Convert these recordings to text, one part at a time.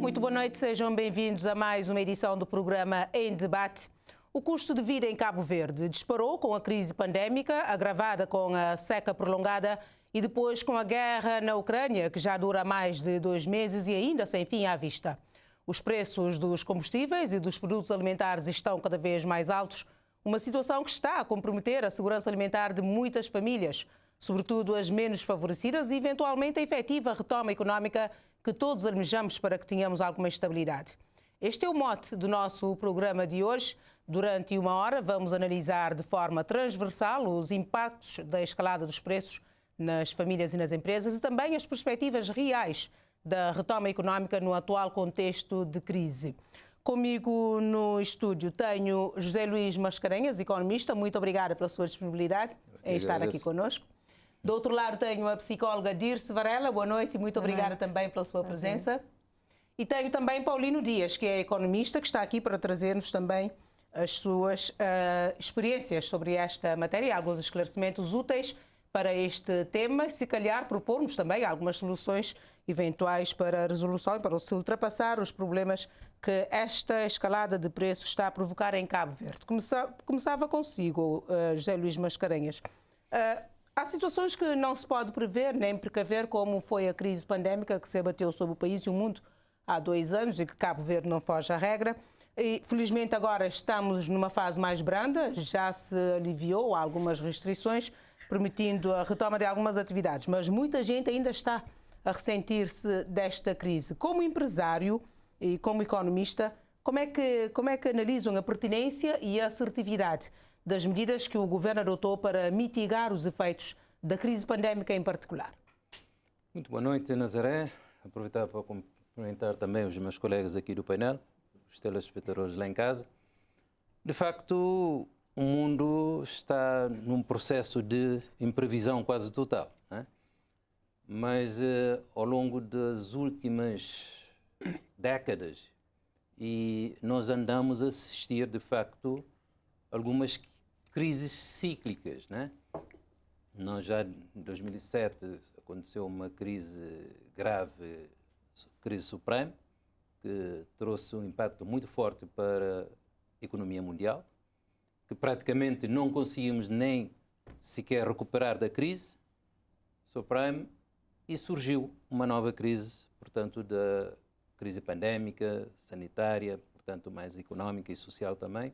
Muito boa noite, sejam bem-vindos a mais uma edição do programa Em Debate. O custo de vida em Cabo Verde disparou com a crise pandémica, agravada com a seca prolongada e depois com a guerra na Ucrânia, que já dura mais de 2 meses e ainda sem fim à vista. Os preços dos combustíveis e dos produtos alimentares estão cada vez mais altos, uma situação que está a comprometer a segurança alimentar de muitas famílias, sobretudo as menos favorecidas, e eventualmente a efetiva retoma económica que todos almejamos para que tenhamos alguma estabilidade. Este é o mote do nosso programa de hoje. Durante 1 hora vamos analisar de forma transversal os impactos da escalada dos preços nas famílias e nas empresas e também as perspectivas reais da retoma económica no atual contexto de crise. Comigo no estúdio tenho José Luís Mascarenhas, economista. Muito obrigada pela sua disponibilidade em estar aqui conosco. Do outro lado tenho a psicóloga Dirce Varela. Boa noite e muito obrigada também pela sua presença. E tenho também Paulino Dias, que é economista, que está aqui para trazer-nos também as suas experiências sobre esta matéria e alguns esclarecimentos úteis para este tema, se calhar propor-nos também algumas soluções eventuais para a resolução e para se ultrapassar os problemas que esta escalada de preços está a provocar em Cabo Verde. Começava consigo, José Luís Mascarenhas. Há situações que não se pode prever nem precaver, como foi a crise pandémica que se abateu sobre o país e o mundo há 2 anos e que Cabo Verde não foge à regra. E, felizmente agora estamos numa fase mais branda, já se aliviou algumas restrições, permitindo a retoma de algumas atividades, mas muita gente ainda está a ressentir-se desta crise. Como empresário e como economista, como é que analisam a pertinência e a assertividade das medidas que o governo adotou para mitigar os efeitos da crise pandémica em particular? Muito boa noite, Nazaré. Aproveitar para cumprimentar também os meus colegas aqui do painel, os telespectadores lá em casa. De facto, o mundo está num processo de imprevisão quase total, né? Mas ao longo das últimas décadas e nós andamos a assistir, de facto, algumas crises cíclicas, né? Nós já em 2007 aconteceu uma crise grave, crise subprime, que trouxe um impacto muito forte para a economia mundial, que praticamente não conseguimos nem sequer recuperar da crise subprime, e surgiu uma nova crise, portanto, da crise pandémica, sanitária, portanto, mais económica e social também,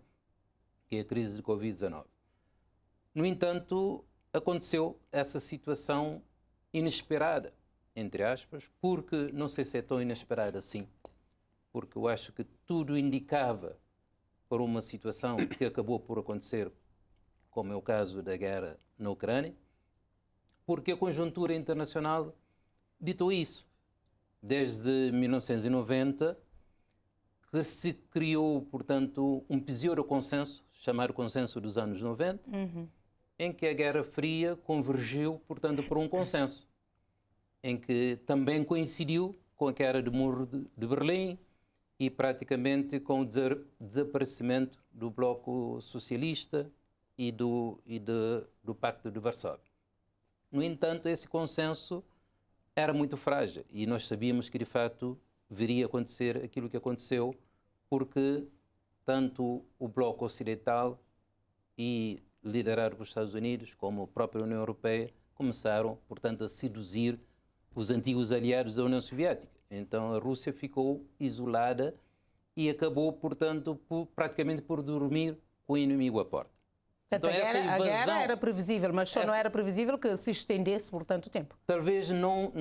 que é a crise de Covid-19. No entanto, aconteceu essa situação inesperada, entre aspas, porque não sei se é tão inesperada assim, porque eu acho que tudo indicava para uma situação que acabou por acontecer, como é o caso da guerra na Ucrânia, porque a conjuntura internacional ditou isso. Desde 1990, que se criou, portanto, um pseudo-consenso, chamado consenso dos anos 90, em que a Guerra Fria convergiu, portanto, para um consenso, em que também coincidiu com a queda do Muro de Berlim e praticamente com o desaparecimento do Bloco Socialista e do Pacto de Varsóvia. No entanto, esse consenso era muito frágil e nós sabíamos que, de fato, viria a acontecer aquilo que aconteceu, porque tanto o Bloco Ocidental e liderado pelos Estados Unidos, como a própria União Europeia, começaram, portanto, a seduzir os antigos aliados da União Soviética. Então a Rússia ficou isolada e acabou, portanto, praticamente por dormir com o inimigo à porta. Portanto, então, a guerra era previsível, mas só não era previsível que se estendesse por tanto tempo. Talvez não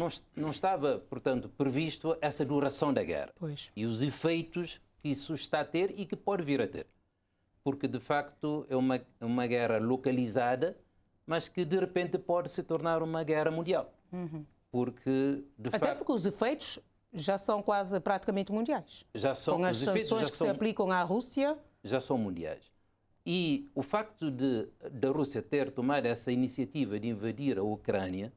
estava, portanto, previsto essa duração da guerra. Pois. E os efeitos que isso está a ter e que pode vir a ter. Porque, de facto, é uma guerra localizada, mas que, de repente, pode se tornar uma guerra mundial. Porque, Até porque os efeitos já são quase praticamente mundiais. Já são, com as sanções que se aplicam à Rússia. Já são mundiais. E o facto da Rússia ter tomado essa iniciativa de invadir a Ucrânia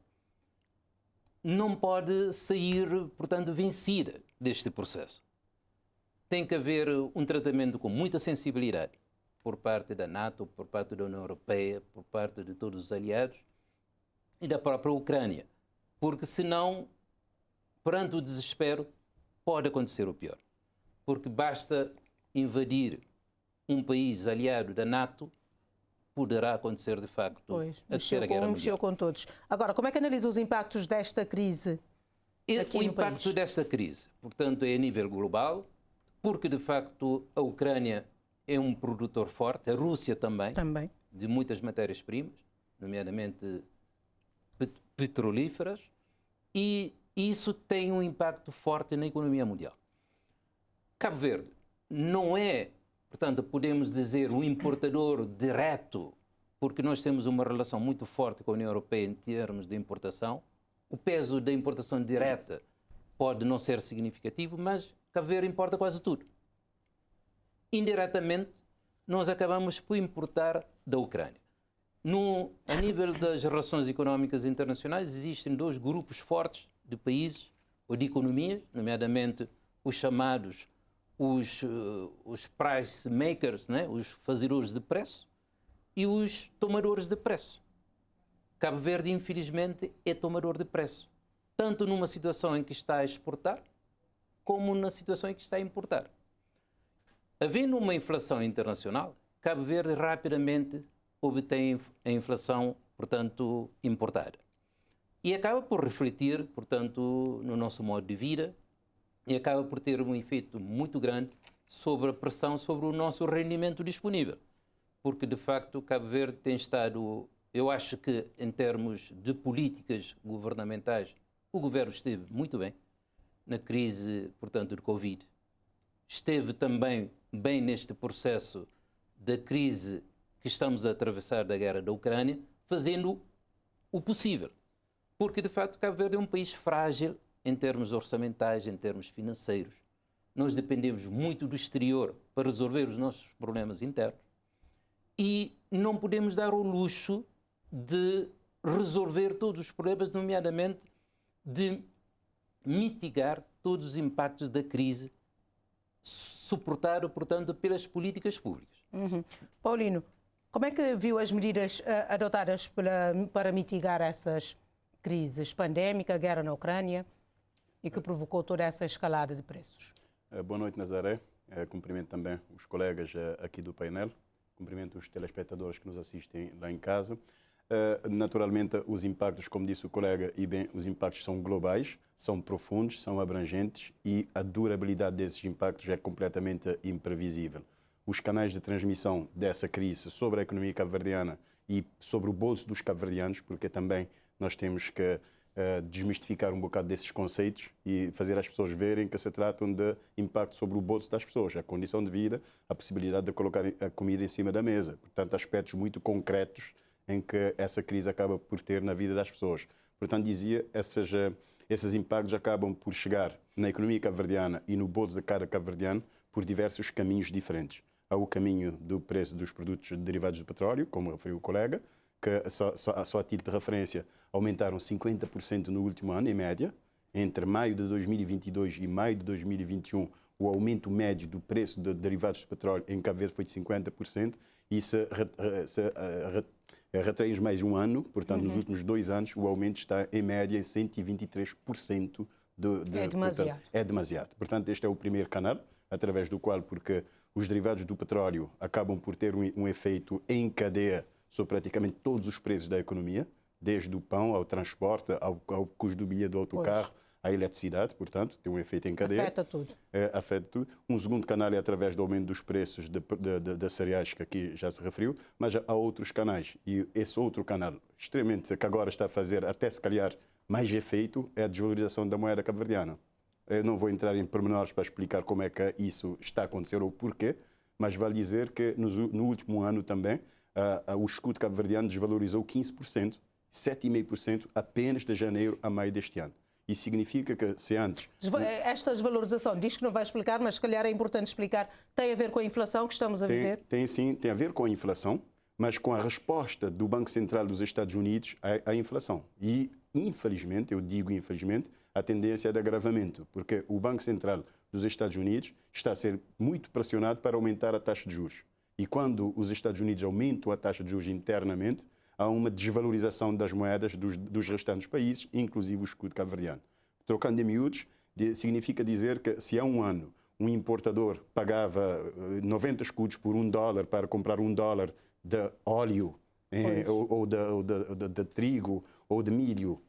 não pode sair, portanto, vencida deste processo. Tem que haver um tratamento com muita sensibilidade por parte da NATO, por parte da União Europeia, por parte de todos os aliados e da própria Ucrânia. Porque senão, perante o desespero, pode acontecer o pior. Porque basta invadir um país aliado da NATO, poderá acontecer de facto a Terceira Guerra Mundial. Mexeu com todos. Agora, como é que analisa os impactos desta crise aqui o no impacto país? desta crise, portanto, é a nível global, porque de facto a Ucrânia é um produtor forte, a Rússia também. De muitas matérias-primas, nomeadamente petrolíferas, e isso tem um impacto forte na economia mundial. Cabo Verde não é, portanto, podemos dizer, um importador direto, porque nós temos uma relação muito forte com a União Europeia em termos de importação. O peso da importação direta pode não ser significativo, mas Cabo Verde importa quase tudo. Indiretamente, nós acabamos por importar da Ucrânia. A nível das relações económicas internacionais, existem dois grupos fortes de países ou de economias, nomeadamente os chamados os price makers, né? Os fazedores de preço, e os tomadores de preço. Cabo Verde, infelizmente, é tomador de preço, tanto numa situação em que está a exportar, como na situação em que está a importar. Havendo uma inflação internacional, Cabo Verde rapidamente obtém a inflação, portanto, importada. E acaba por refletir, portanto, no nosso modo de vida e acaba por ter um efeito muito grande sobre a pressão sobre o nosso rendimento disponível. Porque, de facto, Cabo Verde tem estado, eu acho que, em termos de políticas governamentais, o governo esteve muito bem na crise, portanto, de Covid. Esteve também bem neste processo da crise que estamos a atravessar da guerra da Ucrânia, fazendo o possível. Porque, de facto, Cabo Verde é um país frágil em termos orçamentais, em termos financeiros. Nós dependemos muito do exterior para resolver os nossos problemas internos e não podemos dar o luxo de resolver todos os problemas, nomeadamente de mitigar todos os impactos da crise, suportado, portanto, pelas políticas públicas. Paulino, como é que viu as medidas adotadas para mitigar essas crises pandémica, guerra na Ucrânia e que provocou toda essa escalada de preços? Boa noite, Nazaré. Cumprimento também os colegas aqui do painel. Cumprimento os telespectadores que nos assistem lá em casa. Naturalmente, os impactos, como disse o colega, e bem, os impactos são globais, são profundos, são abrangentes e a durabilidade desses impactos é completamente imprevisível. Os canais de transmissão dessa crise sobre a economia cabo-verdiana e sobre o bolso dos cabo-verdianos, porque também nós temos que desmistificar um bocado desses conceitos e fazer as pessoas verem que se tratam de impacto sobre o bolso das pessoas, a condição de vida, a possibilidade de colocar a comida em cima da mesa. Portanto, aspectos muito concretos em que essa crise acaba por ter na vida das pessoas. Portanto, dizia, esses impactos acabam por chegar na economia cabo-verdiana e no bolso de cada cabo-verdiano por diversos caminhos diferentes. Há o caminho do preço dos produtos derivados do petróleo, como referiu o colega, que só a título de referência aumentaram 50% no último ano, em média. Entre maio de 2022 e maio de 2021, o aumento médio do preço de derivados de petróleo em Cabo Verde foi de 50%, e se retraímos mais um ano, portanto, nos últimos 2 anos, o aumento está em média em 123%. É demasiado. Portanto, é demasiado. Portanto, este é o primeiro canal, através do qual, porque os derivados do petróleo acabam por ter um efeito em cadeia sobre praticamente todos os preços da economia, desde o pão ao transporte, ao custo do bilhete do autocarro, à eletricidade, portanto, tem um efeito em cadeia. Afeta tudo. Afeta tudo. Um segundo canal é através do aumento dos preços de cereais, que aqui já se referiu, mas há outros canais. E esse outro canal, extremamente, que agora está a fazer até se calhar mais efeito, é a desvalorização da moeda cabo-verdiana. Eu não vou entrar em pormenores para explicar como é que isso está a acontecer ou porquê, mas vale dizer que no último ano também o escudo cabo-verdiano desvalorizou 15%, 7,5% apenas de janeiro a maio deste ano. Isso significa que se antes... Esta desvalorização, diz que não vai explicar, mas se calhar é importante explicar, tem a ver com a inflação que estamos a viver? Tem sim, tem a ver com a inflação, mas com a resposta do Banco Central dos Estados Unidos à inflação. E, infelizmente, eu digo infelizmente, a tendência é de agravamento, porque o Banco Central dos Estados Unidos está a ser muito pressionado para aumentar a taxa de juros. E quando os Estados Unidos aumentam a taxa de juros internamente, há uma desvalorização das moedas dos restantes países, inclusive o escudo cabo-verdiano. Trocando em miúdos, Significa dizer que se há um ano um importador pagava 90 escudos por $1 para comprar $1 de óleo ou de trigo ou de milho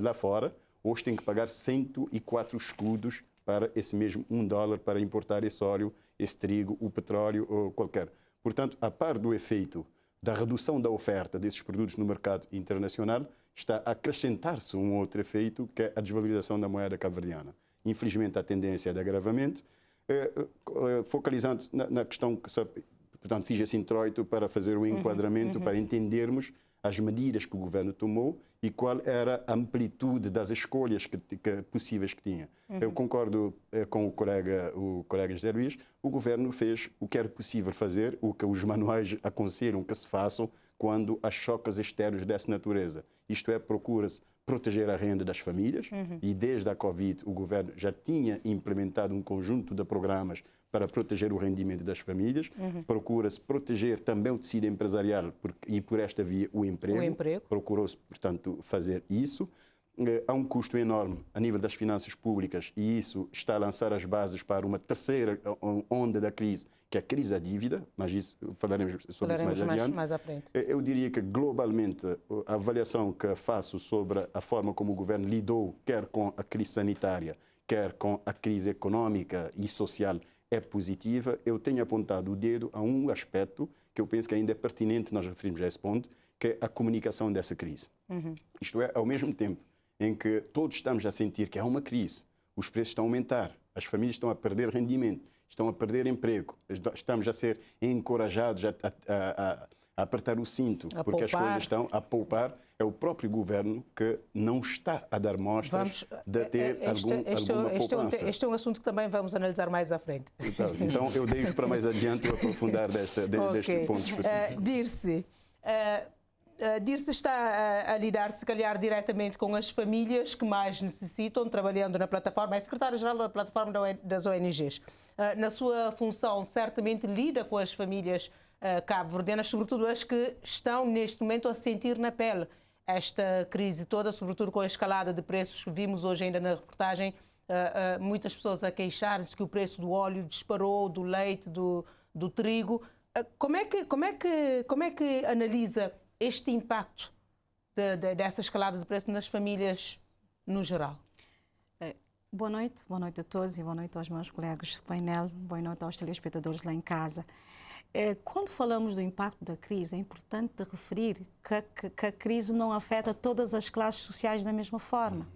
lá fora, hoje tem que pagar 104 escudos para esse mesmo $1 para importar esse óleo, esse trigo, o petróleo ou qualquer. Portanto, a par do efeito da redução da oferta desses produtos no mercado internacional, está a acrescentar-se um outro efeito, que é a desvalorização da moeda cabo-verdiana. Infelizmente, a tendência é de agravamento, focalizando na questão que só, portanto, fiz esse introito para fazer um enquadramento, para entendermos as medidas que o governo tomou e qual era a amplitude das escolhas possíveis que tinha. Eu concordo com o colega José Luís, o governo fez o que era possível fazer, o que os manuais aconselham que se façam quando há choques externos dessa natureza. Isto é, procura-se proteger a renda das famílias e desde a Covid o governo já tinha implementado um conjunto de programas para proteger o rendimento das famílias, procura-se proteger também o tecido empresarial e por esta via o emprego. Procurou-se, portanto, fazer isso. Há um custo enorme a nível das finanças públicas e isso está a lançar as bases para uma terceira onda da crise, que é a crise da dívida, mas isso falaremos sobre isso mais adiante. Mais à frente. Eu diria que, globalmente, a avaliação que faço sobre a forma como o governo lidou, quer com a crise sanitária, quer com a crise económica e social, é positiva. Eu tenho apontado o dedo a um aspecto que eu penso que ainda é pertinente, nós referimos a esse ponto, que é a comunicação dessa crise. Isto é, ao mesmo tempo em que todos estamos a sentir que há uma crise, os preços estão a aumentar, as famílias estão a perder rendimento, estão a perder emprego, estamos a ser encorajados a apertar o cinto, porque as coisas estão a poupar, é o próprio governo que não está a dar mostras de ter alguma poupança. Este é um assunto que também vamos analisar mais à frente. Então eu deixo para mais adiante o aprofundar deste ponto específico. Dirce está a lidar, se calhar, diretamente com as famílias que mais necessitam, trabalhando na plataforma, é secretária-geral da plataforma das ONGs. Na sua função, certamente lida com as famílias cabo-verdianas, sobretudo as que estão neste momento a sentir na pele esta crise toda, sobretudo com a escalada de preços que vimos hoje ainda na reportagem, muitas pessoas a queixarem-se que o preço do óleo disparou, do leite, do trigo. Como é que analisa este impacto dessa escalada de preço nas famílias no geral? Boa noite a todos e boa noite aos meus colegas do painel, boa noite aos telespectadores lá em casa. Quando falamos do impacto da crise, é importante referir que a crise não afeta todas as classes sociais da mesma forma.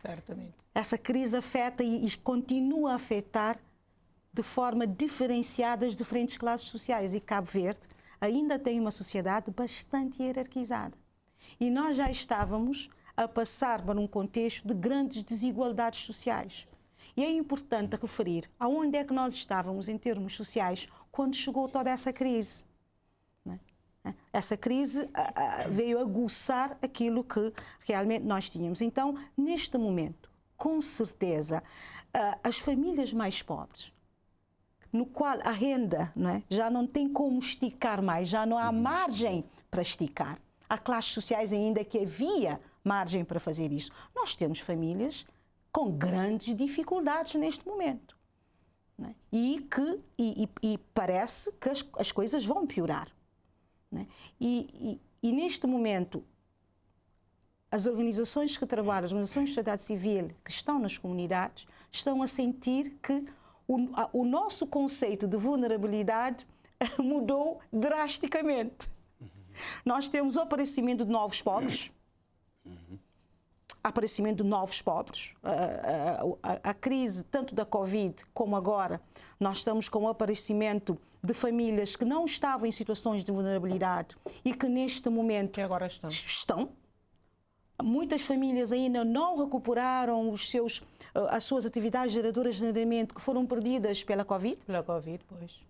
Certamente. Essa crise afeta e continua a afetar de forma diferenciada as diferentes classes sociais e Cabo Verde ainda tem uma sociedade bastante hierarquizada. E nós já estávamos a passar para um contexto de grandes desigualdades sociais. E é importante referir aonde é que nós estávamos em termos sociais quando chegou toda essa crise. Essa crise veio aguçar aquilo que realmente nós tínhamos. Então, neste momento, com certeza, as famílias mais pobres, no qual a renda já não tem como esticar mais, já não há margem para esticar. Há classes sociais ainda que havia margem para fazer isso. Nós temos famílias com grandes dificuldades neste momento. E parece que as coisas vão piorar. E neste momento, as organizações que trabalham, as organizações de sociedade civil que estão nas comunidades, estão a sentir que o nosso conceito de vulnerabilidade mudou drasticamente. Nós temos o aparecimento de novos pobres, a crise tanto da Covid como agora, nós estamos com o aparecimento de famílias que não estavam em situações de vulnerabilidade e que neste momento agora estão. Muitas famílias ainda não recuperaram as suas atividades geradoras de rendimento que foram perdidas pela Covid. Pela Covid, pois.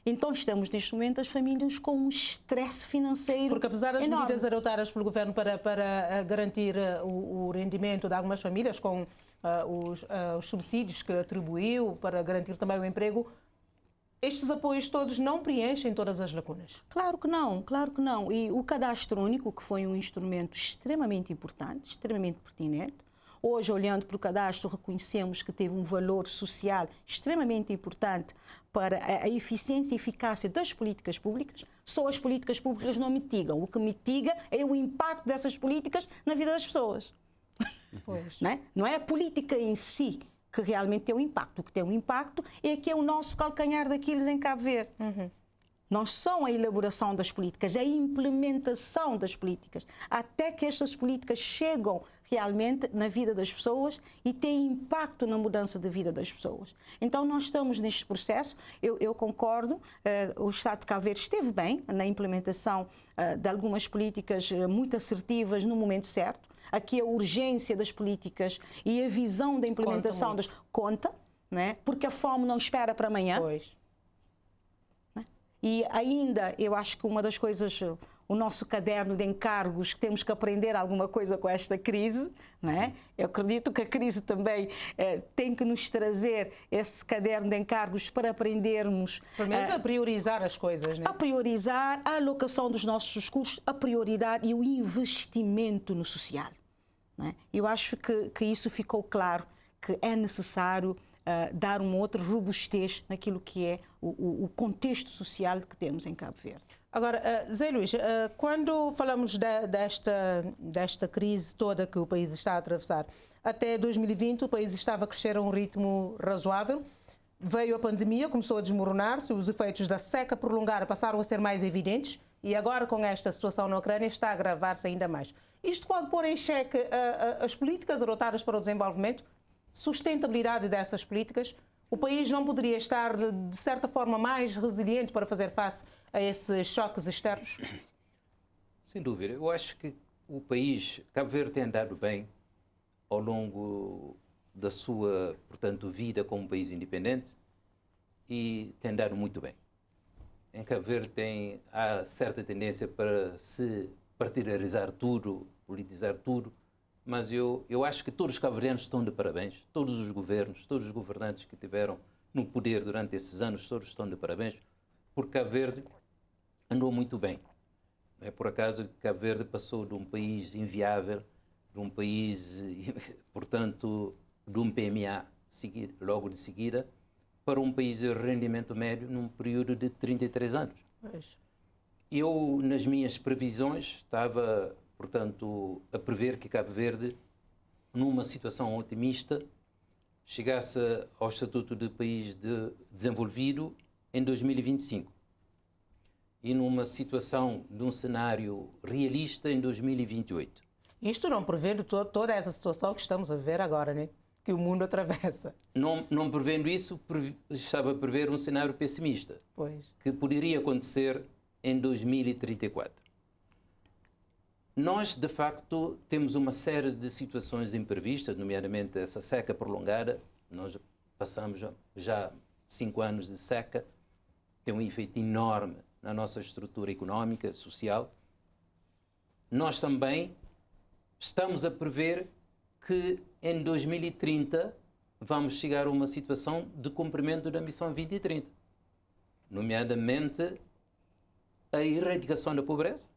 Então estamos neste momento as famílias com um estresse financeiro. Porque apesar das enorme. medidas adotadas pelo governo para garantir o rendimento de algumas famílias com os subsídios que atribuiu para garantir também o emprego, estes apoios todos não preenchem todas as lacunas? Claro que não, claro que não. E o cadastro único, que foi um instrumento extremamente importante, extremamente pertinente, Hoje, olhando para o cadastro, reconhecemos que teve um valor social extremamente importante para a eficiência e eficácia das políticas públicas. Só as políticas públicas não mitigam. O que mitiga é o impacto dessas políticas na vida das pessoas. Pois. Não é a política em si que realmente tem um impacto. O que tem um impacto é que é o nosso calcanhar daqueles em Cabo Verde. Não são a elaboração das políticas, é a implementação das políticas. Até que estas políticas chegam realmente na vida das pessoas e têm impacto na mudança da vida das pessoas. Então, nós estamos neste processo. Eu concordo, o Estado de Cabo Verde esteve bem na implementação de algumas políticas muito assertivas no momento certo. Aqui a urgência das políticas e a visão da implementação conta, né? Porque a fome não espera para amanhã. Pois. E ainda, eu acho que uma das coisas, o nosso caderno de encargos, que temos que aprender alguma coisa com esta crise, não é? Eu acredito que a crise também tem que nos trazer esse caderno de encargos para aprendermos... Pelo menos a priorizar as coisas, né? A priorizar a alocação dos nossos recursos, a prioridade e o investimento no social. Não é? Eu acho que isso ficou claro, que é necessário dar uma outra robustez naquilo que é o contexto social que temos em Cabo Verde. Agora, Zé Luís, quando falamos desta crise toda que o país está a atravessar, até 2020 o país estava a crescer a um ritmo razoável, veio a pandemia, começou a desmoronar-se, os efeitos da seca prolongada passaram a ser mais evidentes e agora com esta situação na Ucrânia está a agravar-se ainda mais. Isto pode pôr em xeque as políticas adotadas para o desenvolvimento, sustentabilidade dessas políticas. O país não poderia estar, de certa forma, mais resiliente para fazer face a esses choques externos? Sem dúvida. Eu acho que o país, Cabo Verde, tem andado bem ao longo da sua, portanto, vida como país independente e tem andado muito bem. Em Cabo Verde há certa tendência para se particularizar tudo, politizar tudo, mas eu acho que todos os cabo-verdianos estão de parabéns, todos os governos, todos os governantes que tiveram no poder durante esses anos, todos estão de parabéns, porque Cabo Verde andou muito bem. Não é por acaso que Cabo Verde passou de um país inviável, de um país, portanto, de um PMA logo de seguida, para um país de rendimento médio num período de 33 anos. Pois. Eu, nas minhas previsões, estava, portanto, a prever que Cabo Verde, numa situação otimista, chegasse ao estatuto de país desenvolvido em 2025. E numa situação de um cenário realista em 2028. Isto não prevendo toda essa situação que estamos a ver agora, né? Que o mundo atravessa. Não prevendo isso, estava a prever um cenário pessimista. Pois. Que poderia acontecer em 2034. Nós, de facto, temos uma série de situações imprevistas, nomeadamente essa seca prolongada. Nós passamos já 5 anos de seca, tem um efeito enorme na nossa estrutura económica, social. Nós também estamos a prever que em 2030 vamos chegar a uma situação de cumprimento da Missão 2030, nomeadamente a erradicação da pobreza,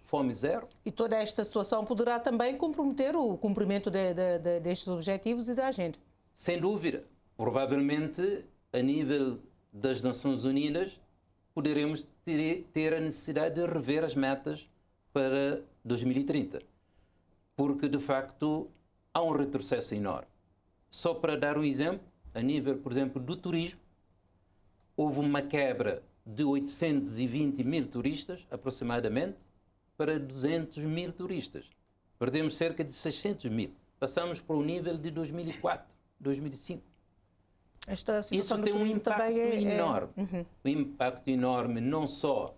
fome zero. E toda esta situação poderá também comprometer o cumprimento destes objetivos e da agenda. Sem dúvida. Provavelmente, a nível das Nações Unidas, poderemos ter a necessidade de rever as metas para 2030. Porque, de facto, há um retrocesso enorme. Só para dar um exemplo, a nível, por exemplo, do turismo, houve uma quebra de 820 mil turistas, aproximadamente, para 200 mil turistas. Perdemos cerca de 600 mil. Passamos para o nível de 2004, 2005. Isso tem um impacto enorme. Um impacto enorme não só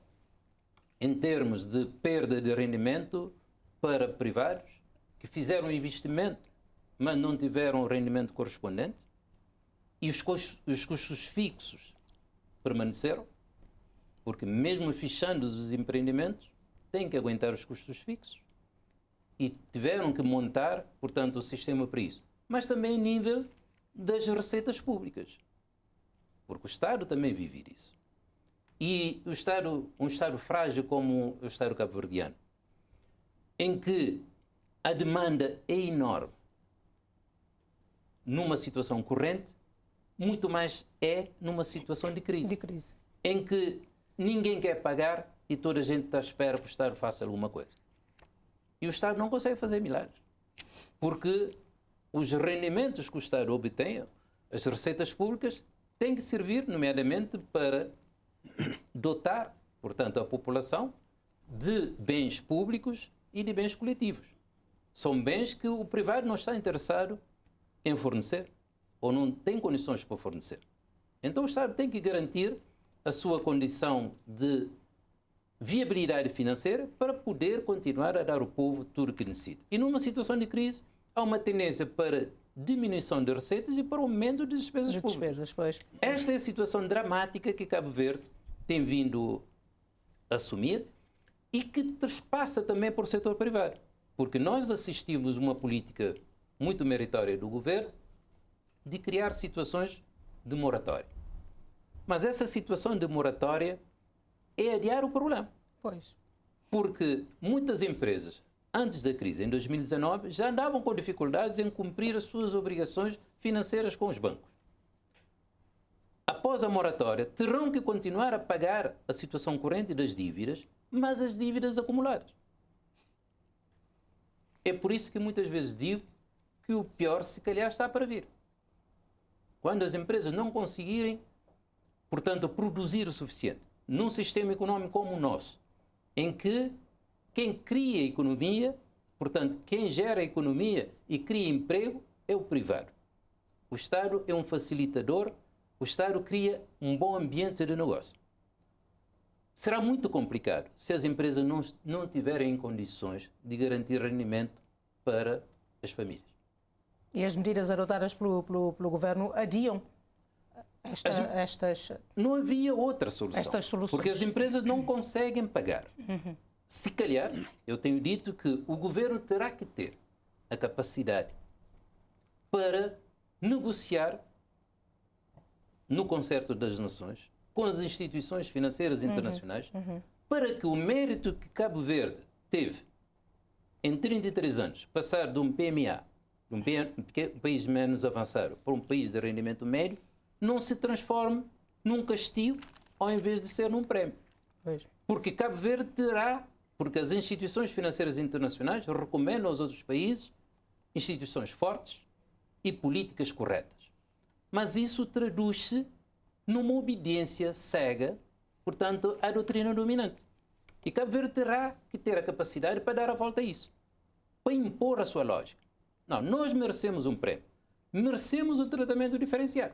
em termos de perda de rendimento para privados, que fizeram investimento, mas não tiveram o rendimento correspondente, e os custos fixos permaneceram, porque mesmo fechando os empreendimentos, têm que aguentar os custos fixos. E tiveram que montar, portanto, o sistema para isso. Mas também a nível das receitas públicas, porque o Estado também vive isso. E um Estado frágil como o Estado cabo-verdiano, em que a demanda é enorme, numa situação corrente, muito mais é numa situação de crise. Em que ninguém quer pagar e toda a gente está à espera que o Estado faça alguma coisa. E o Estado não consegue fazer milagres. Porque os rendimentos que o Estado obtém, as receitas públicas, têm que servir, nomeadamente, para dotar, portanto, a população de bens públicos e de bens coletivos. São bens que o privado não está interessado em fornecer ou não tem condições para fornecer. Então o Estado tem que garantir a sua condição de viabilidade financeira para poder continuar a dar ao povo tudo o que necessita. E numa situação de crise, há uma tendência para diminuição de receitas e para aumento de despesas públicas. Esta é a situação dramática que Cabo Verde tem vindo a assumir e que transpassa também por setor privado. Porque nós assistimos uma política muito meritória do governo de criar situações de moratória. Mas essa situação de moratória é adiar o problema. Porque muitas empresas, antes da crise, em 2019, já andavam com dificuldades em cumprir as suas obrigações financeiras com os bancos. Após a moratória, terão que continuar a pagar a situação corrente das dívidas, mas as dívidas acumuladas. É por isso que muitas vezes digo que o pior, se calhar, está para vir. Quando as empresas não conseguirem, portanto, produzir o suficiente, num sistema econômico como o nosso, em que quem cria a economia, portanto, quem gera a economia e cria emprego é o privado. O Estado é um facilitador, o Estado cria um bom ambiente de negócio. Será muito complicado se as empresas não tiverem condições de garantir rendimento para as famílias. E as medidas adotadas pelo governo adiam estas... Não havia outra solução. Estas soluções. Porque as empresas não conseguem pagar. Se calhar, eu tenho dito que o governo terá que ter a capacidade para negociar no concerto das nações com as instituições financeiras internacionais para que o mérito que Cabo Verde teve em 33 anos, passar de um PMA, de um país menos avançado, para um país de rendimento médio, não se transforme num castigo ao invés de ser num prémio. Porque Cabo Verde terá, porque as instituições financeiras internacionais recomendam aos outros países instituições fortes e políticas corretas. Mas isso traduz-se numa obediência cega, portanto, à doutrina dominante. E Cabo Verde terá que ter a capacidade para dar a volta a isso, para impor a sua lógica. Não, nós merecemos um prémio, merecemos um tratamento diferenciado.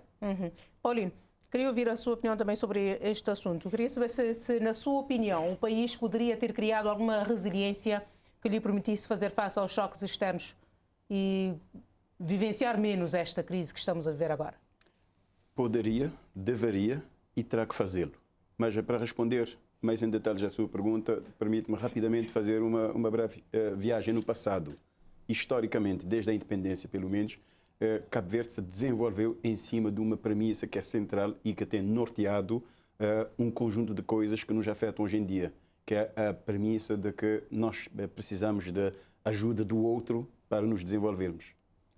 Paulino, queria ouvir a sua opinião também sobre este assunto. Queria saber se, na sua opinião, o país poderia ter criado alguma resiliência que lhe permitisse fazer face aos choques externos e vivenciar menos esta crise que estamos a viver agora. Poderia, deveria e terá que fazê-lo. Mas para responder mais em detalhes à sua pergunta, permite-me rapidamente fazer uma breve viagem no passado. Historicamente, desde a independência, pelo menos, Cabo Verde se desenvolveu em cima de uma premissa que é central e que tem norteado um conjunto de coisas que nos afetam hoje em dia, que é a premissa de que nós precisamos da ajuda do outro para nos desenvolvermos.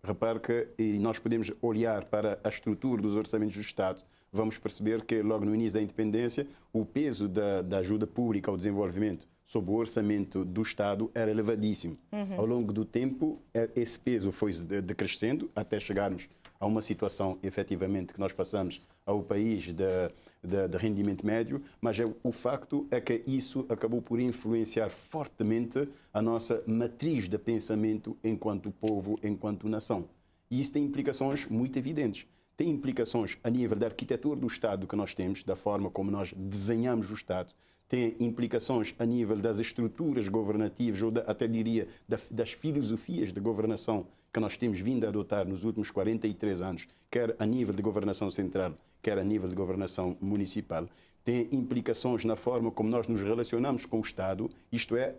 Repare que nós podemos olhar para a estrutura dos orçamentos do Estado, vamos perceber que logo no início da independência o peso da ajuda pública ao desenvolvimento sob o orçamento do Estado era elevadíssimo. Ao longo do tempo, esse peso foi decrescendo até chegarmos a uma situação, efetivamente, que nós passamos ao país de rendimento médio, mas o facto é que isso acabou por influenciar fortemente a nossa matriz de pensamento enquanto povo, enquanto nação. E isso tem implicações muito evidentes. Tem implicações a nível da arquitetura do Estado que nós temos, da forma como nós desenhamos o Estado, tem implicações a nível das estruturas governativas, ou até diria das filosofias de governação que nós temos vindo a adotar nos últimos 43 anos, quer a nível de governação central, quer a nível de governação municipal. Tem implicações na forma como nós nos relacionamos com o Estado, isto é,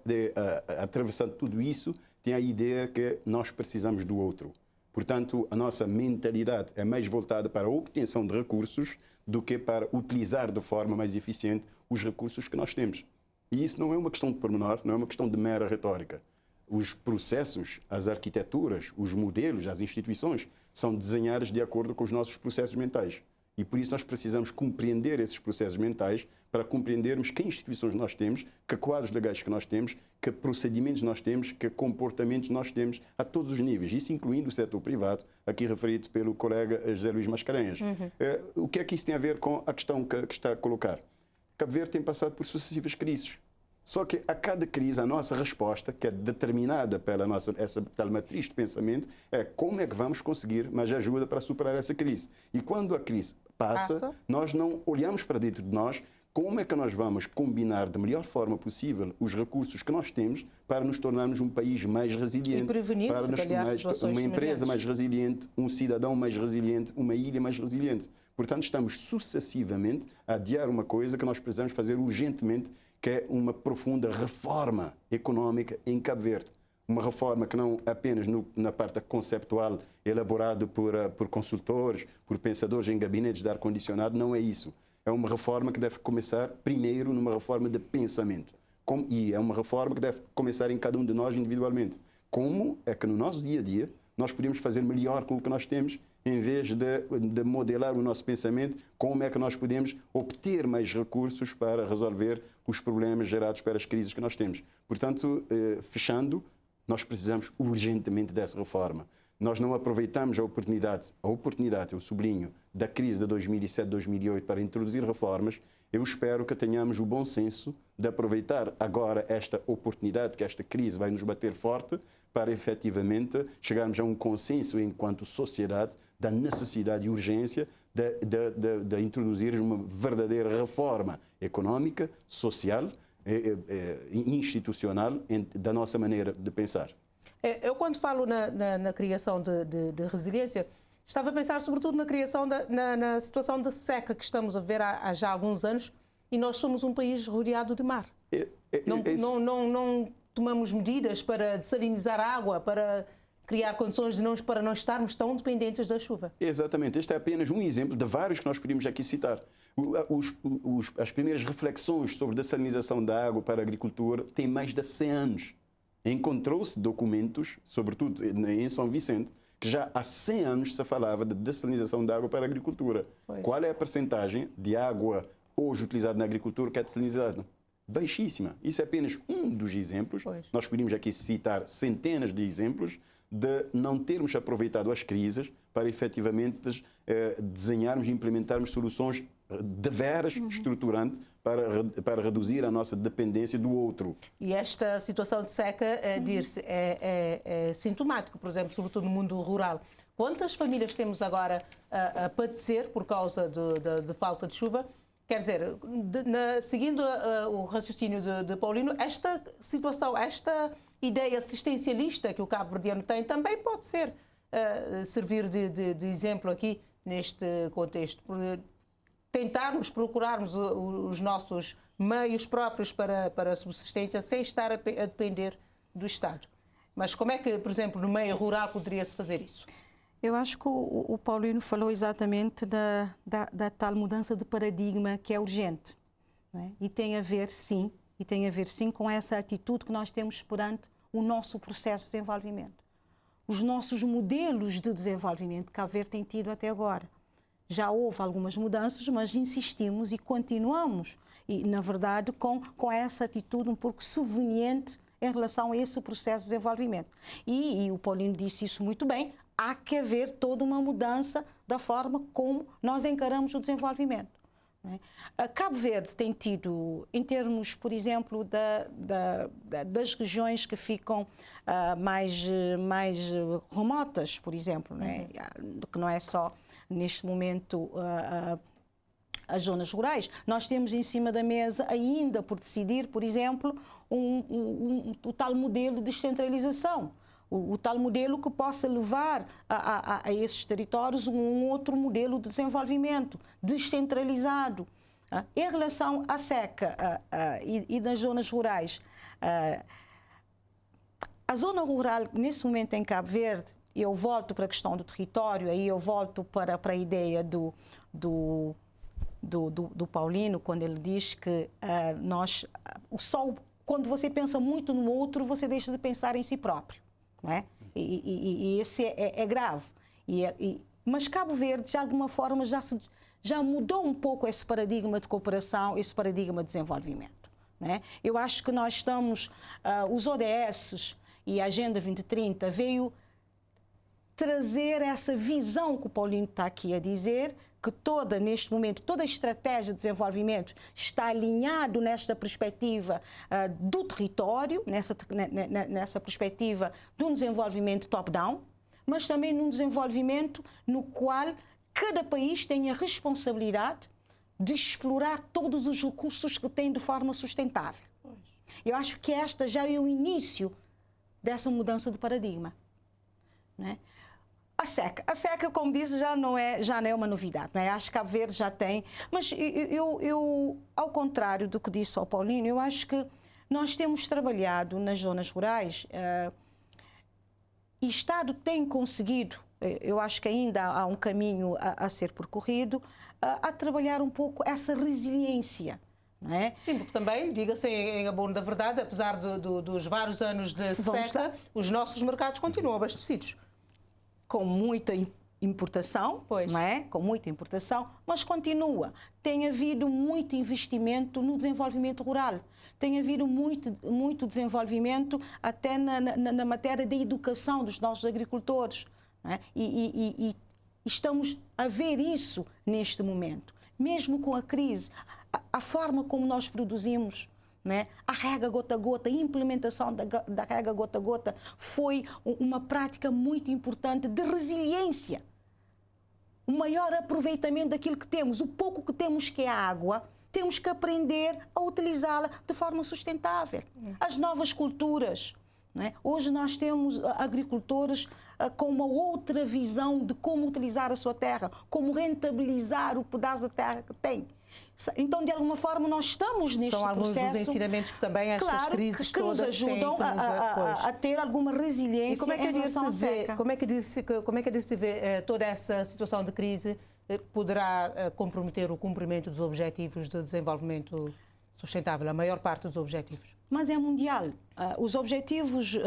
atravessando tudo isso, tem a ideia que nós precisamos do outro. Portanto, a nossa mentalidade é mais voltada para a obtenção de recursos do que para utilizar de forma mais eficiente os recursos que nós temos. E isso não é uma questão de pormenor, não é uma questão de mera retórica. os processos, as arquiteturas, os modelos, as instituições são desenhadas de acordo com os nossos processos mentais. E por isso nós precisamos compreender esses processos mentais para compreendermos que instituições nós temos, que quadros legais que nós temos, que procedimentos nós temos, que comportamentos nós temos a todos os níveis, isso incluindo o setor privado, aqui referido pelo colega José Luís Mascarenhas. O que é que isso tem a ver com a questão que está a colocar? Cabo Verde tem passado por sucessivas crises. Só que a cada crise, a nossa resposta, que é determinada pela essa tal matriz de pensamento, é como é que vamos conseguir mais ajuda para superar essa crise. E quando a crise passa, nós não olhamos para dentro de nós como é que nós vamos combinar da melhor forma possível os recursos que nós temos para nos tornarmos um país mais resiliente, e prevenir, para uma empresa mais resiliente, um cidadão mais resiliente, uma ilha mais resiliente. Portanto, estamos sucessivamente a adiar uma coisa que nós precisamos fazer urgentemente, que é uma profunda reforma económica em Cabo Verde. Uma reforma que não apenas na parte conceptual, elaborada por consultores, por pensadores em gabinetes de ar-condicionado, não é isso. É uma reforma que deve começar primeiro numa reforma de pensamento. E é uma reforma que deve começar em cada um de nós individualmente. Como é que no nosso dia a dia nós podemos fazer melhor com o que nós temos, em vez de modelar o nosso pensamento, como é que nós podemos obter mais recursos para resolver os problemas gerados pelas crises que nós temos. Portanto, fechando, nós precisamos urgentemente dessa reforma. Nós não aproveitamos a oportunidade, eu sublinho, da crise de 2007-2008 para introduzir reformas. Eu espero que tenhamos o bom senso de aproveitar agora esta oportunidade, que esta crise vai nos bater forte, para efetivamente chegarmos a um consenso enquanto sociedade da necessidade e urgência de introduzir uma verdadeira reforma económica, social e institucional da nossa maneira de pensar. Eu, quando falo na criação de resiliência, estava a pensar sobretudo na criação, na situação de seca que estamos a ver há já alguns anos, e nós somos um país rodeado de mar. Não tomamos medidas para dessalinizar a água, para criar condições para não estarmos tão dependentes da chuva. Exatamente. Este é apenas um exemplo de vários que nós podemos aqui citar. As primeiras reflexões sobre dessalinização da água para a agricultura têm mais de 100 anos. Encontrou-se documentos, sobretudo em São Vicente, que já há 100 anos se falava de dessalinização da água para a agricultura. Pois. Qual é a percentagem de água hoje utilizada na agricultura que é dessalinizada? Baixíssima. Isso é apenas um dos exemplos. Pois. Nós podemos aqui citar centenas de exemplos de não termos aproveitado as crises para efetivamente desenharmos e implementarmos soluções deveras estruturantes para reduzir a nossa dependência do outro. E esta situação de seca é sintomática, por exemplo, sobretudo no mundo rural. Quantas famílias temos agora a padecer por causa de falta de chuva? Quer dizer, seguindo o raciocínio de Paulino, esta situação, esta ideia assistencialista que o cabo-verdiano tem também pode servir de exemplo aqui neste contexto. Tentarmos, procurarmos os nossos meios próprios para a subsistência sem estar a depender do Estado. Mas como é que, por exemplo, no meio rural poderia-se fazer isso? Eu acho que o Paulino falou exatamente da tal mudança de paradigma que é urgente. Não é? E tem a ver, sim, com essa atitude que nós temos perante o nosso processo de desenvolvimento. Os nossos modelos de desenvolvimento que Cabo Verde tem tido até agora. Já houve algumas mudanças, mas insistimos e continuamos, e, na verdade, com essa atitude um pouco subveniente em relação a esse processo de desenvolvimento. E o Paulino disse isso muito bem, há que haver toda uma mudança da forma como nós encaramos o desenvolvimento. Cabo Verde tem tido, em termos, por exemplo, das regiões que ficam mais remotas, por exemplo, que não é só neste momento as zonas rurais. Nós temos em cima da mesa ainda por decidir, por exemplo, o tal modelo de descentralização, o tal modelo que possa levar a esses territórios um outro modelo de desenvolvimento descentralizado. Em relação à seca e das zonas rurais, a zona rural, nesse momento em Cabo Verde, eu volto para a questão do território, aí eu volto para a ideia do Paulino, quando ele diz que quando você pensa muito no outro, você deixa de pensar em si próprio, não é? E esse é grave. Mas Cabo Verde, de alguma forma, já mudou um pouco esse paradigma de cooperação, esse paradigma de desenvolvimento, não é? Eu acho que nós estamos, os ODS e a Agenda 2030 veio trazer essa visão que o Paulinho está aqui a dizer, que neste momento, toda a estratégia de desenvolvimento está alinhado nesta perspectiva do território, nessa perspectiva de um desenvolvimento top-down, mas também num desenvolvimento no qual cada país tem a responsabilidade de explorar todos os recursos que tem de forma sustentável. Eu acho que esta já é o início dessa mudança de paradigma, não é? A seca, como disse, já não é uma novidade, não é? Acho que Cabo Verde já tem, mas eu, ao contrário do que disse ao Paulinho, eu acho que nós temos trabalhado nas zonas rurais e o Estado tem conseguido, eu acho que ainda há um caminho a ser percorrido, a trabalhar um pouco essa resiliência. Não é? Sim, porque também, diga-se em abono da verdade, apesar dos vários anos de seca, os nossos mercados continuam abastecidos. Com muita importação, não é? Com muita importação, mas continua. Tem havido muito investimento no desenvolvimento rural. Tem havido muito desenvolvimento até na matéria da educação dos nossos agricultores. Não é? E estamos a ver isso neste momento. Mesmo com a crise, a forma como nós produzimos, né? A rega gota a gota, a implementação da rega gota a gota foi uma prática muito importante de resiliência. O maior aproveitamento daquilo que temos, o pouco que temos, que é a água, temos que aprender a utilizá-la de forma sustentável. As novas culturas. Né? Hoje nós temos agricultores com uma outra visão de como utilizar a sua terra, como rentabilizar o pedaço da terra que tem. Então, de alguma forma, nós estamos neste processo. São alguns dos ensinamentos que também estas crises que nos ajudam a ter alguma resiliência. E como é que se vê toda essa situação de crise poderá comprometer o cumprimento dos objetivos de desenvolvimento sustentável, a maior parte dos objetivos? Mas é mundial. Os objetivos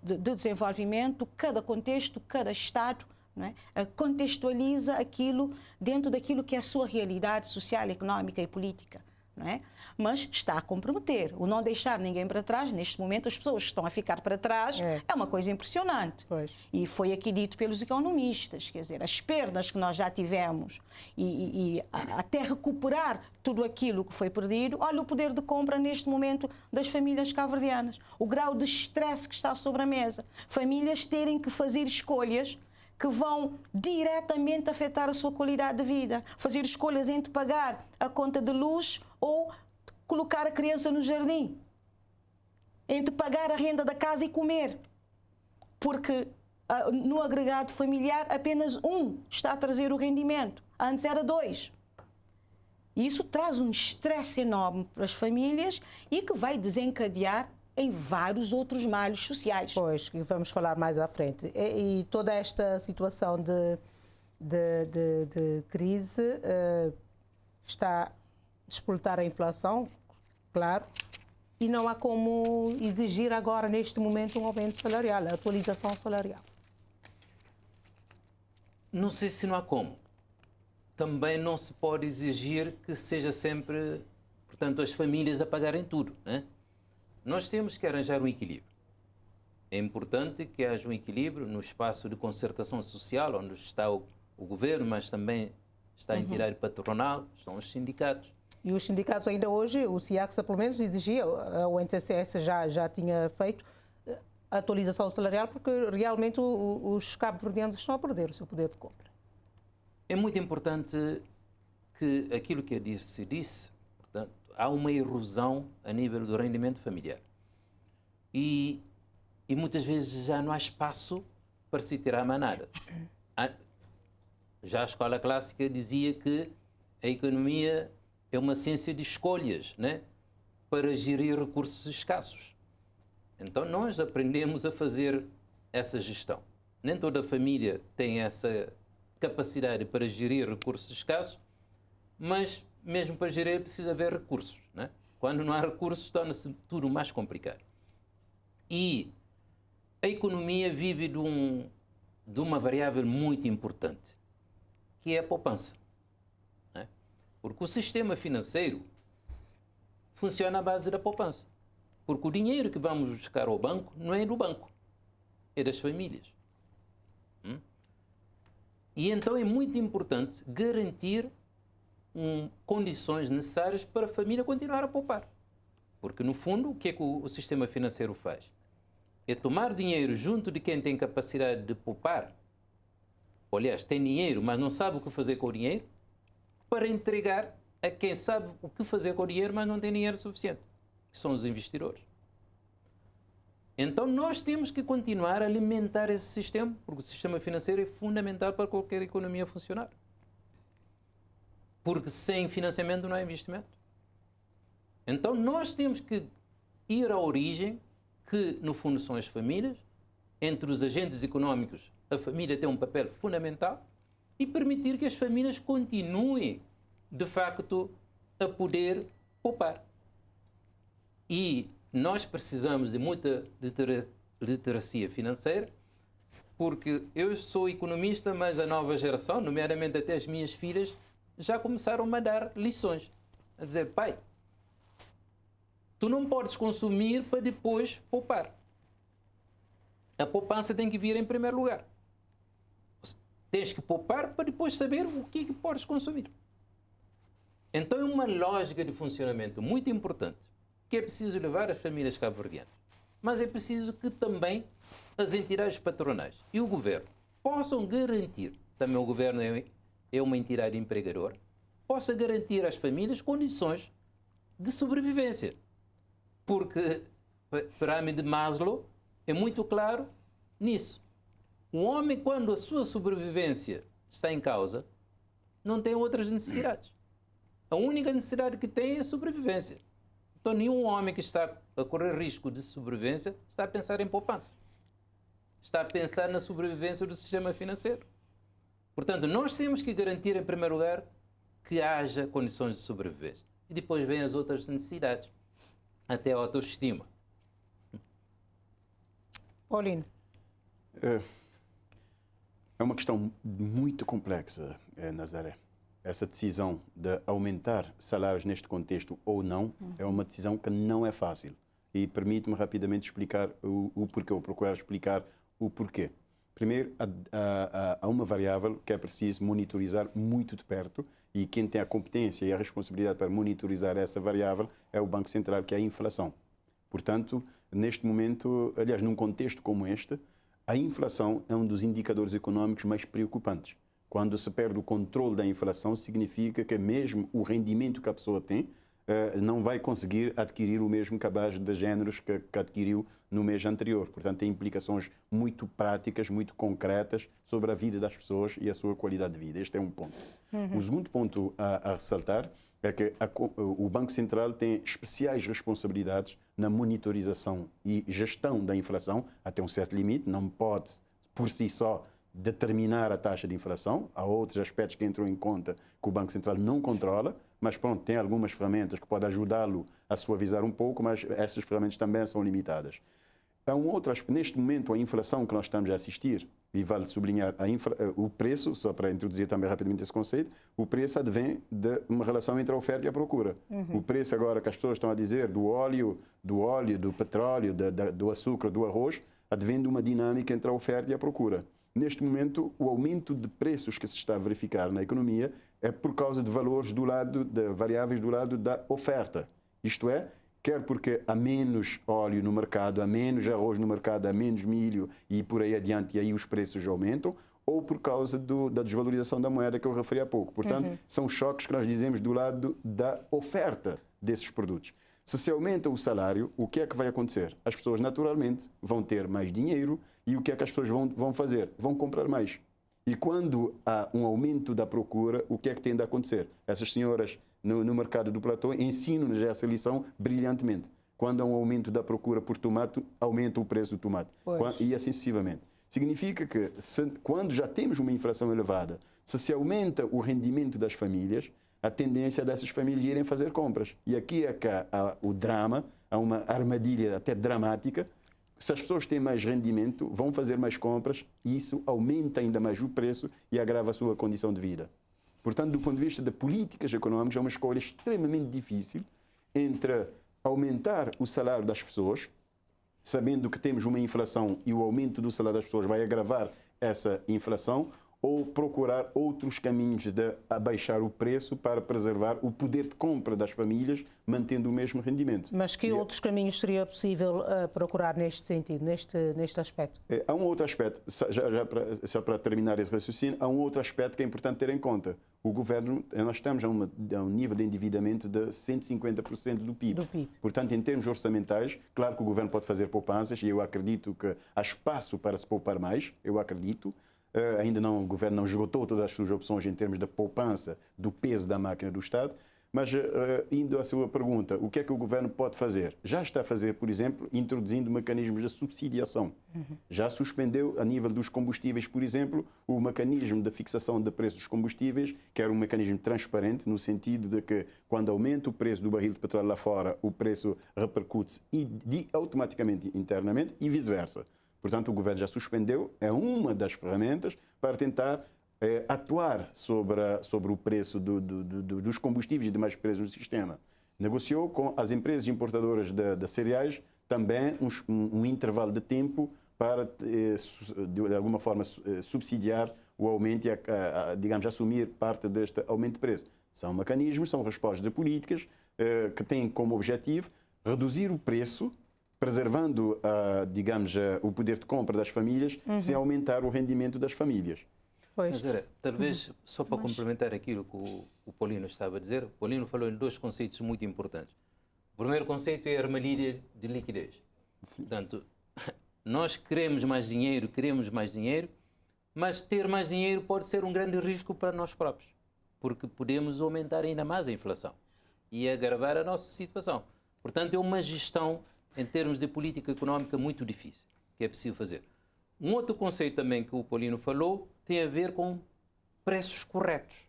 de desenvolvimento, cada contexto, cada Estado, não é? Contextualiza aquilo dentro daquilo que é a sua realidade social, económica e política. Não é? Mas está a comprometer. O não deixar ninguém para trás, neste momento, as pessoas que estão a ficar para trás, é uma coisa impressionante. Pois. E foi aqui dito pelos economistas, quer dizer, as perdas que nós já tivemos e até recuperar tudo aquilo que foi perdido, olha o poder de compra neste momento das famílias cabo-verdianas, o grau de estresse que está sobre a mesa, famílias terem que fazer escolhas que vão diretamente afetar a sua qualidade de vida. Fazer escolhas entre pagar a conta de luz ou colocar a criança no jardim. Entre pagar a renda da casa e comer. Porque no agregado familiar apenas um está a trazer o rendimento. Antes era 2. E isso traz um estresse enorme para as famílias e que vai desencadear em vários outros males sociais. Pois, que vamos falar mais à frente. E toda esta situação de crise está a despoltar a inflação, claro, e não há como exigir agora, neste momento, um aumento salarial, a atualização salarial. Não sei se não há como. Também não se pode exigir que seja sempre, portanto, as famílias a pagarem tudo, né? Nós temos que arranjar um equilíbrio. É importante que haja um equilíbrio no espaço de concertação social, onde está o governo, mas também está a entidade patronal, estão os sindicatos. E os sindicatos ainda hoje, o SIACSA pelo menos exigia, o NCCS já tinha feito a atualização salarial, porque realmente os cabo-verdianos estão a perder o seu poder de compra. É muito importante que aquilo que se disse, portanto, há uma erosão a nível do rendimento familiar. E muitas vezes já não há espaço para se tirar mais nada. Já a escola clássica dizia que a economia é uma ciência de escolhas, né, para gerir recursos escassos. Então nós aprendemos a fazer essa gestão. Nem toda a família tem essa capacidade para gerir recursos escassos, mas mesmo para gerir precisa haver recursos, né? Quando não há recursos, torna-se tudo mais complicado. E a economia vive de uma variável muito importante, que é a poupança. Né? Porque o sistema financeiro funciona à base da poupança. Porque o dinheiro que vamos buscar ao banco não é do banco, é das famílias. E então é muito importante garantir condições necessárias para a família continuar a poupar. Porque, no fundo, o que é que o sistema financeiro faz? É tomar dinheiro junto de quem tem capacidade de poupar, aliás, tem dinheiro, mas não sabe o que fazer com o dinheiro, para entregar a quem sabe o que fazer com o dinheiro, mas não tem dinheiro suficiente, que são os investidores. Então, nós temos que continuar a alimentar esse sistema, porque o sistema financeiro é fundamental para qualquer economia funcionar. Porque sem financiamento não há investimento. Então, nós temos que ir à origem, que no fundo são as famílias. Entre os agentes económicos, a família tem um papel fundamental, e permitir que as famílias continuem, de facto, a poder poupar. E nós precisamos de muita literacia financeira, porque eu sou economista, mas a nova geração, nomeadamente até as minhas filhas, já começaram a dar lições. A dizer, pai, tu não podes consumir para depois poupar. A poupança tem que vir em primeiro lugar. Tens que poupar para depois saber o que é que podes consumir. Então é uma lógica de funcionamento muito importante, que é preciso levar as famílias cabo-verdianas. Mas é preciso que também as entidades patronais e o governo possam garantir, também o governo é uma entidade empregadora, possa garantir às famílias condições de sobrevivência. Porque a pirâmide de Maslow é muito claro nisso. O homem, quando a sua sobrevivência está em causa, não tem outras necessidades. A única necessidade que tem é a sobrevivência. Então, nenhum homem que está a correr risco de sobrevivência está a pensar em poupança. Está a pensar na sobrevivência do sistema financeiro. Portanto, nós temos que garantir, em primeiro lugar, que haja condições de sobrevivência. E depois vêm as outras necessidades, até a autoestima. Paulino. É uma questão muito complexa, Nazaré. Essa decisão de aumentar salários neste contexto ou não é uma decisão que não é fácil. E permite-me rapidamente explicar o porquê, ou procurar explicar o porquê. Primeiro, há uma variável que é preciso monitorizar muito de perto, e quem tem a competência e a responsabilidade para monitorizar essa variável é o Banco Central, que é a inflação. Portanto, neste momento, aliás, num contexto como este, a inflação é um dos indicadores econômicos mais preocupantes. Quando se perde o controle da inflação, significa que mesmo o rendimento que a pessoa tem não vai conseguir adquirir o mesmo cabaz de géneros que adquiriu no mês anterior. Portanto, tem implicações muito práticas, muito concretas sobre a vida das pessoas e a sua qualidade de vida. Este é um ponto. O segundo ponto a ressaltar é que o Banco Central tem especiais responsabilidades na monitorização e gestão da inflação até um certo limite. Não pode, por si só, determinar a taxa de inflação. Há outros aspectos que entram em conta que o Banco Central não controla, mas pronto, tem algumas ferramentas que podem ajudá-lo a suavizar um pouco, mas essas ferramentas também são limitadas. Há um outro aspecto. Neste momento, a inflação que nós estamos a assistir, e vale sublinhar o preço, só para introduzir também rapidamente esse conceito, o preço advém de uma relação entre a oferta e a procura. O preço agora que as pessoas estão a dizer do óleo, do petróleo, do açúcar, do arroz, advém de uma dinâmica entre a oferta e a procura. Neste momento, o aumento de preços que se está a verificar na economia é por causa de valores de variáveis do lado da oferta. Isto é, quer porque há menos óleo no mercado, há menos arroz no mercado, há menos milho e por aí adiante, e aí os preços aumentam, ou por causa da desvalorização da moeda que eu referi há pouco. Portanto, são choques que nós dizemos do lado da oferta desses produtos. Se aumenta o salário, o que é que vai acontecer? As pessoas, naturalmente, vão ter mais dinheiro e o que é que as pessoas vão fazer? Vão comprar mais. E quando há um aumento da procura, o que é que tem de acontecer? Essas senhoras no mercado do Platô ensinam-nos essa lição brilhantemente. Quando há um aumento da procura por tomate, aumenta o preço do tomate. E assim sucessivamente. Significa que, quando já temos uma inflação elevada, se aumenta o rendimento das famílias, a tendência dessas famílias irem fazer compras. E aqui é que há o drama, há uma armadilha até dramática. Se as pessoas têm mais rendimento, vão fazer mais compras e isso aumenta ainda mais o preço e agrava a sua condição de vida. Portanto, do ponto de vista de políticas económicas, é uma escolha extremamente difícil entre aumentar o salário das pessoas, sabendo que temos uma inflação e o aumento do salário das pessoas vai agravar essa inflação, ou procurar outros caminhos de abaixar o preço para preservar o poder de compra das famílias, mantendo o mesmo rendimento. Mas que outros caminhos seria possível procurar neste sentido, neste aspecto? Há um outro aspecto, só para terminar esse raciocínio, há um outro aspecto que é importante ter em conta. O governo, nós estamos a um nível de endividamento de 150% do PIB. Portanto, em termos orçamentais, claro que o governo pode fazer poupanças e eu acredito que há espaço para se poupar mais, eu acredito. Ainda não, o governo não esgotou todas as suas opções em termos da poupança, do peso da máquina do Estado, mas indo à sua pergunta, o que é que o governo pode fazer? Já está a fazer, por exemplo, introduzindo mecanismos de subsidiação. Já suspendeu, a nível dos combustíveis, por exemplo, o mecanismo de fixação de preços dos combustíveis, que era um mecanismo transparente, no sentido de que, quando aumenta o preço do barril de petróleo lá fora, o preço repercute-se automaticamente internamente e vice-versa. Portanto, o governo já suspendeu, é uma das ferramentas para tentar atuar sobre o preço dos combustíveis e demais preços no sistema. Negociou com as empresas importadoras de cereais também um intervalo de tempo para, de alguma forma, subsidiar o aumento e, digamos, assumir parte deste aumento de preço. São mecanismos, são respostas de políticas que têm como objetivo reduzir o preço, preservando, digamos, o poder de compra das famílias, sem aumentar o rendimento das famílias. Mas, talvez, só para complementar aquilo que o Paulino estava a dizer, o Paulino falou em dois conceitos muito importantes. O primeiro conceito é a armadilha de liquidez. Sim. Portanto, nós queremos mais dinheiro, mas ter mais dinheiro pode ser um grande risco para nós próprios, porque podemos aumentar ainda mais a inflação e agravar a nossa situação. Portanto, é uma gestão em termos de política económica muito difícil, que é preciso fazer. Um outro conceito também que o Paulino falou tem a ver com preços corretos.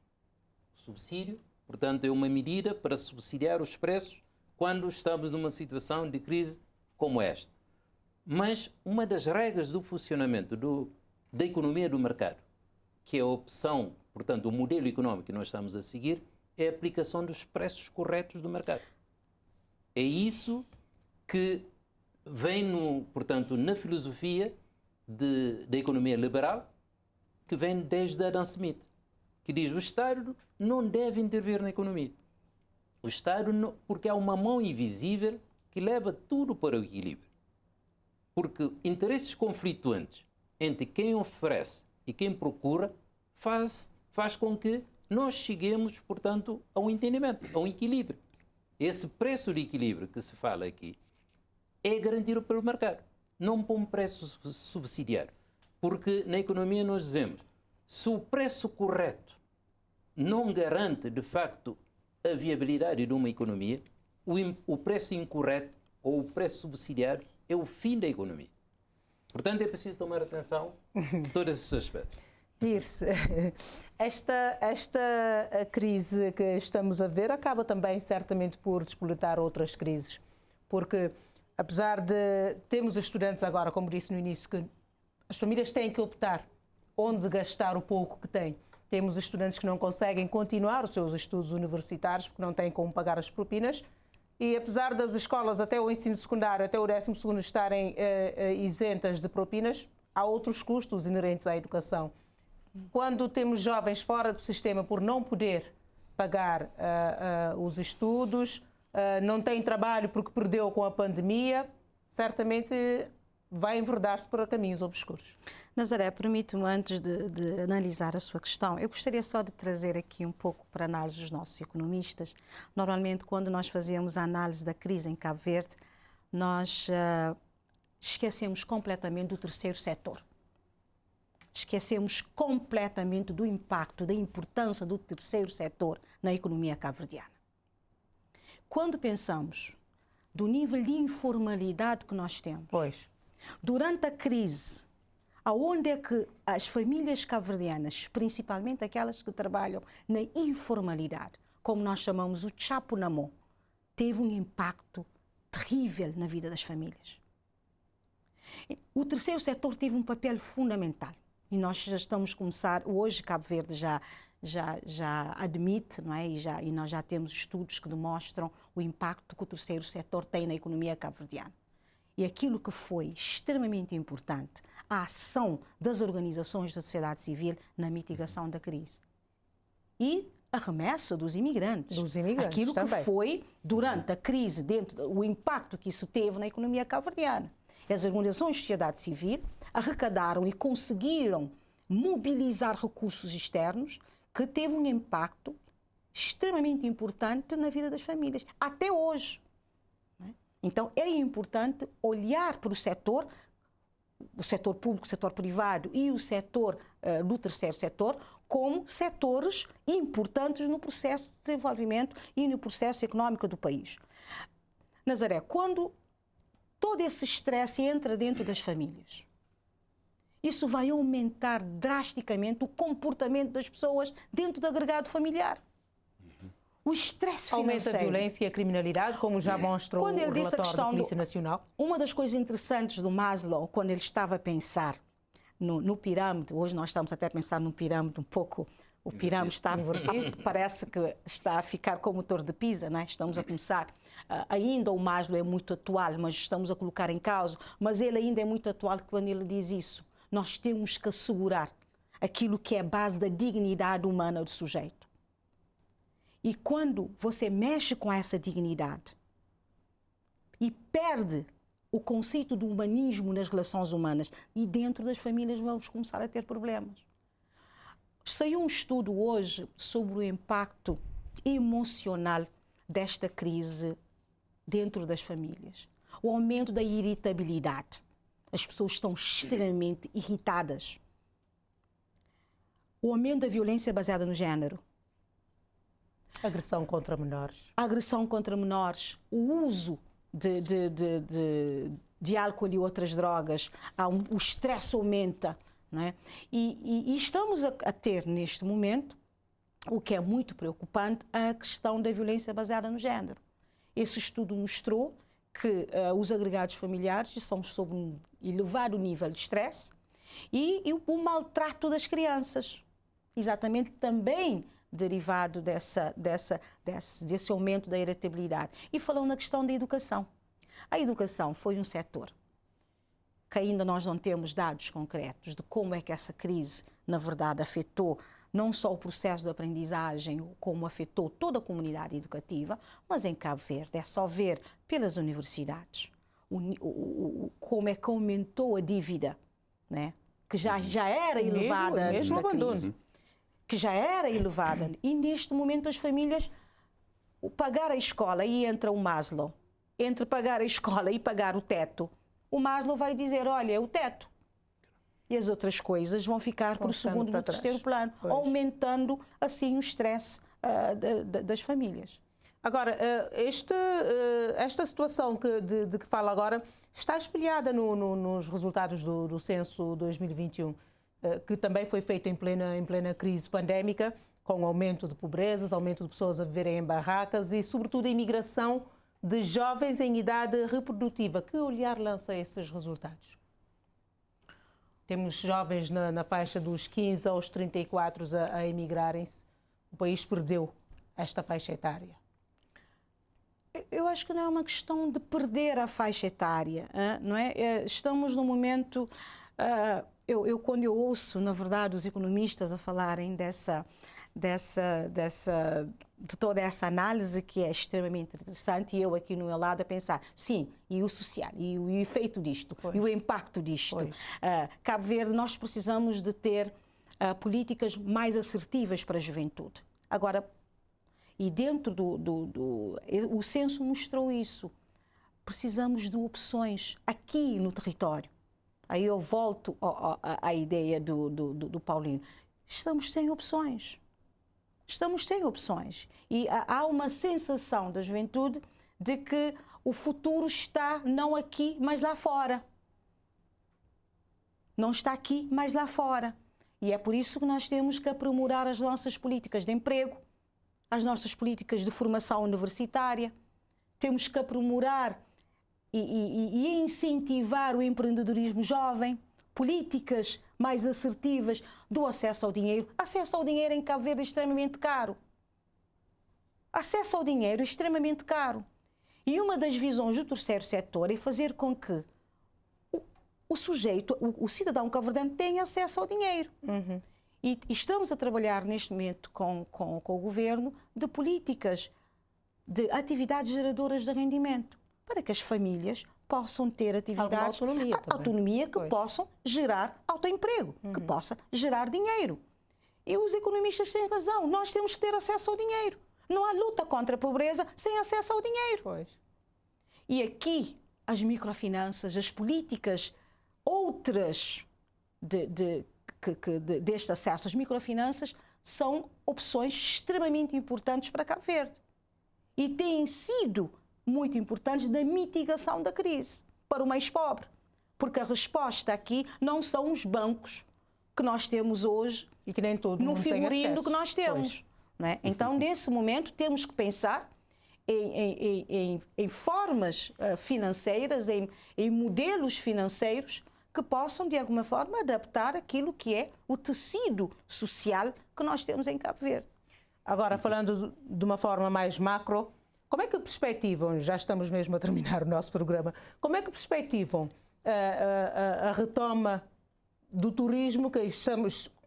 O subsídio, portanto, é uma medida para subsidiar os preços quando estamos numa situação de crise como esta. Mas uma das regras do funcionamento da economia do mercado, que é a opção, portanto, o modelo económico que nós estamos a seguir, é a aplicação dos preços corretos do mercado. É isso que vem, portanto, na filosofia da economia liberal, que vem desde Adam Smith, que diz que o Estado não deve intervir na economia. O Estado, porque há uma mão invisível que leva tudo para o equilíbrio. Porque interesses conflituantes entre quem oferece e quem procura faz com que nós cheguemos, portanto, a um entendimento, a um equilíbrio. Esse preço de equilíbrio que se fala aqui é garantido pelo mercado, não por um preço subsidiário. Porque na economia nós dizemos, se o preço correto não garante, de facto, a viabilidade de uma economia, o preço incorreto ou o preço subsidiário é o fim da economia. Portanto, é preciso tomar atenção a todos esses aspectos. Dirce, esta crise que estamos a ver acaba também, certamente, por despoletar outras crises. Porque, apesar de termos estudantes agora, como disse no início, que as famílias têm que optar onde gastar o pouco que têm. Temos estudantes que não conseguem continuar os seus estudos universitários porque não têm como pagar as propinas. E apesar das escolas, até o ensino secundário, até o 12º estarem isentas de propinas, há outros custos inerentes à educação. Quando temos jovens fora do sistema por não poder pagar os estudos, não têm trabalho porque perdeu com a pandemia, certamente vai enverdar-se para caminhos obscuros. Nazaré, permite-me, antes de analisar a sua questão, eu gostaria só de trazer aqui um pouco para a análise dos nossos economistas. Normalmente, quando nós fazemos a análise da crise em Cabo Verde, nós esquecemos completamente do terceiro setor. Esquecemos completamente do impacto, da importância do terceiro setor na economia cabo-verdiana. Quando pensamos do nível de informalidade que nós temos, durante a crise, aonde é que as famílias cabo-verdianas, principalmente aquelas que trabalham na informalidade, como nós chamamos o chapo na mão, teve um impacto terrível na vida das famílias. O terceiro setor teve um papel fundamental e nós já estamos a começar, hoje Cabo Verde já admite, não é? E nós já temos estudos que demonstram o impacto que o terceiro setor tem na economia cabo-verdiana. E aquilo que foi extremamente importante, a ação das organizações da sociedade civil na mitigação da crise. E a remessa dos imigrantes. Aquilo também. Que foi, durante a crise, o impacto que isso teve na economia cabo-verdiana. As organizações de sociedade civil arrecadaram e conseguiram mobilizar recursos externos que teve um impacto extremamente importante na vida das famílias, até hoje. Então, é importante olhar para o setor público, o setor privado e o setor do terceiro setor como setores importantes no processo de desenvolvimento e no processo económico do país. Nazaré, quando todo esse estresse entra dentro das famílias, isso vai aumentar drasticamente o comportamento das pessoas dentro do agregado familiar. O estresse financeiro. Aumenta a violência e a criminalidade, como já mostra o relatório da Polícia Nacional. Uma das coisas interessantes do Maslow, quando ele estava a pensar no pirâmide, hoje nós estamos até a pensar num pirâmide um pouco, o pirâmide parece que está a ficar como o Torre de Pisa, não é? Estamos a começar. Ainda o Maslow é muito atual, mas estamos a colocar em causa, mas ele ainda é muito atual quando ele diz isso. Nós temos que assegurar aquilo que é a base da dignidade humana do sujeito. E quando você mexe com essa dignidade e perde o conceito do humanismo nas relações humanas, e dentro das famílias vamos começar a ter problemas. Saiu um estudo hoje sobre o impacto emocional desta crise dentro das famílias. O aumento da irritabilidade. As pessoas estão extremamente irritadas. O aumento da violência baseada no género. Agressão contra menores. Agressão contra menores. O uso de álcool e outras drogas. O estresse aumenta. Não é? E estamos a ter, neste momento, o que é muito preocupante, a questão da violência baseada no género. Esse estudo mostrou que os agregados familiares são sob um elevado nível de estresse e o maltrato das crianças, exatamente também derivado desse aumento da irritabilidade. E falando na questão da educação. A educação foi um setor que ainda nós não temos dados concretos de como é que essa crise, na verdade, afetou não só o processo de aprendizagem, como afetou toda a comunidade educativa, mas em Cabo Verde é só ver pelas universidades como é que aumentou a dívida, né? Que já era elevada antes da crise. Que já era elevada. E neste momento as famílias, pagar a escola, e entra o Maslow, entre pagar a escola e pagar o teto, o Maslow vai dizer, olha, é o teto. E as outras coisas vão ficar para o segundo e o terceiro plano, aumentando assim o estresse das famílias. Agora, esta situação de que fala agora está espelhada nos resultados do censo 2021, que também foi feito em plena crise pandémica, com aumento de pobrezas, aumento de pessoas a viverem em barracas e, sobretudo, a imigração de jovens em idade reprodutiva. Que olhar lança esses resultados? Temos jovens na faixa dos 15 aos 34 a emigrarem-se. O país perdeu esta faixa etária. Eu acho que não é uma questão de perder a faixa etária, não é? Estamos num momento... Quando eu ouço, na verdade, os economistas a falarem de toda essa análise que é extremamente interessante, e eu aqui no meu lado a pensar, sim, e o social, e o efeito disto, e o impacto disto. Cabo Verde, nós precisamos de ter políticas mais assertivas para a juventude. Agora, e dentro o censo mostrou isso, precisamos de opções aqui no território. Aí eu volto à ideia do Paulino. Estamos sem opções. Estamos sem opções. E há uma sensação da juventude de que o futuro está não aqui, mas lá fora. Não está aqui, mas lá fora. E é por isso que nós temos que aprimorar as nossas políticas de emprego, as nossas políticas de formação universitária, temos que aprimorar e incentivar o empreendedorismo jovem, políticas mais assertivas do acesso ao dinheiro. Acesso ao dinheiro em Cabo Verde é extremamente caro. Acesso ao dinheiro é extremamente caro. E uma das visões do terceiro setor é fazer com que o sujeito, o cidadão cabo-verdiano, tenha acesso ao dinheiro. E estamos a trabalhar neste momento com o governo de políticas de atividades geradoras de rendimento, para que as famílias possam ter atividades, autonomia que possam gerar autoemprego, que possa gerar dinheiro. E os economistas têm razão, nós temos que ter acesso ao dinheiro. Não há luta contra a pobreza sem acesso ao dinheiro. E aqui as microfinanças, as políticas outras deste acesso às microfinanças são opções extremamente importantes para Cabo Verde. E têm sido muito importantes na mitigação da crise para o mais pobre. Porque a resposta aqui não são os bancos que nós temos hoje e que nem todo no figurino que nós temos. Não é? Então, nesse momento, temos que pensar em formas financeiras, em modelos financeiros que possam, de alguma forma, adaptar aquilo que é o tecido social que nós temos em Cabo Verde. Agora, falando de uma forma mais macro, como é que perspectivam, já estamos mesmo a terminar o nosso programa, como é que perspectivam a retoma do turismo, que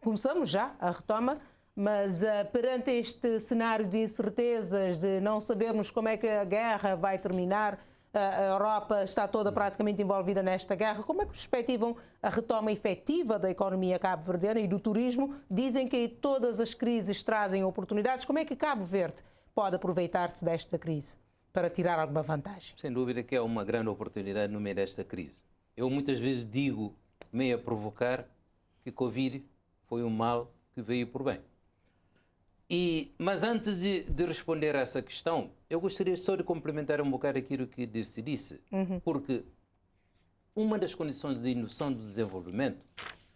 começamos já a retoma, mas perante este cenário de incertezas, de não sabermos como é que a guerra vai terminar, a Europa está toda praticamente envolvida nesta guerra, como é que perspectivam a retoma efetiva da economia cabo-verdiana e do turismo? Dizem que todas as crises trazem oportunidades. Como é que Cabo Verde pode aproveitar-se desta crise para tirar alguma vantagem? Sem dúvida que é uma grande oportunidade no meio desta crise. Eu muitas vezes digo, meio a provocar, que Covid foi um mal que veio por bem. Mas antes de responder a essa questão, eu gostaria só de complementar um bocado aquilo que disse, porque uma das condições de indução do desenvolvimento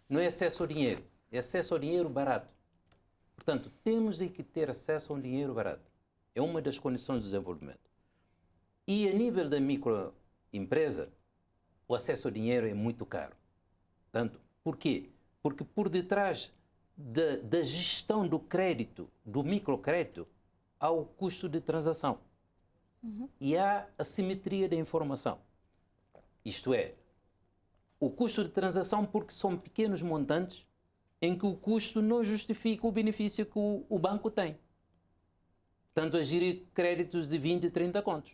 não é acesso ao dinheiro, é acesso ao dinheiro barato. Portanto, temos que ter acesso a um dinheiro barato. É uma das condições do desenvolvimento. E a nível da microempresa, o acesso ao dinheiro é muito caro. Portanto, por quê? Porque por detrás da gestão do crédito, do microcrédito, há o custo de transação. E há a simetria da informação. Isto é, o custo de transação porque são pequenos montantes em que o custo não justifica o benefício que o banco tem. Portanto, a gerir créditos de 20, 30 contos.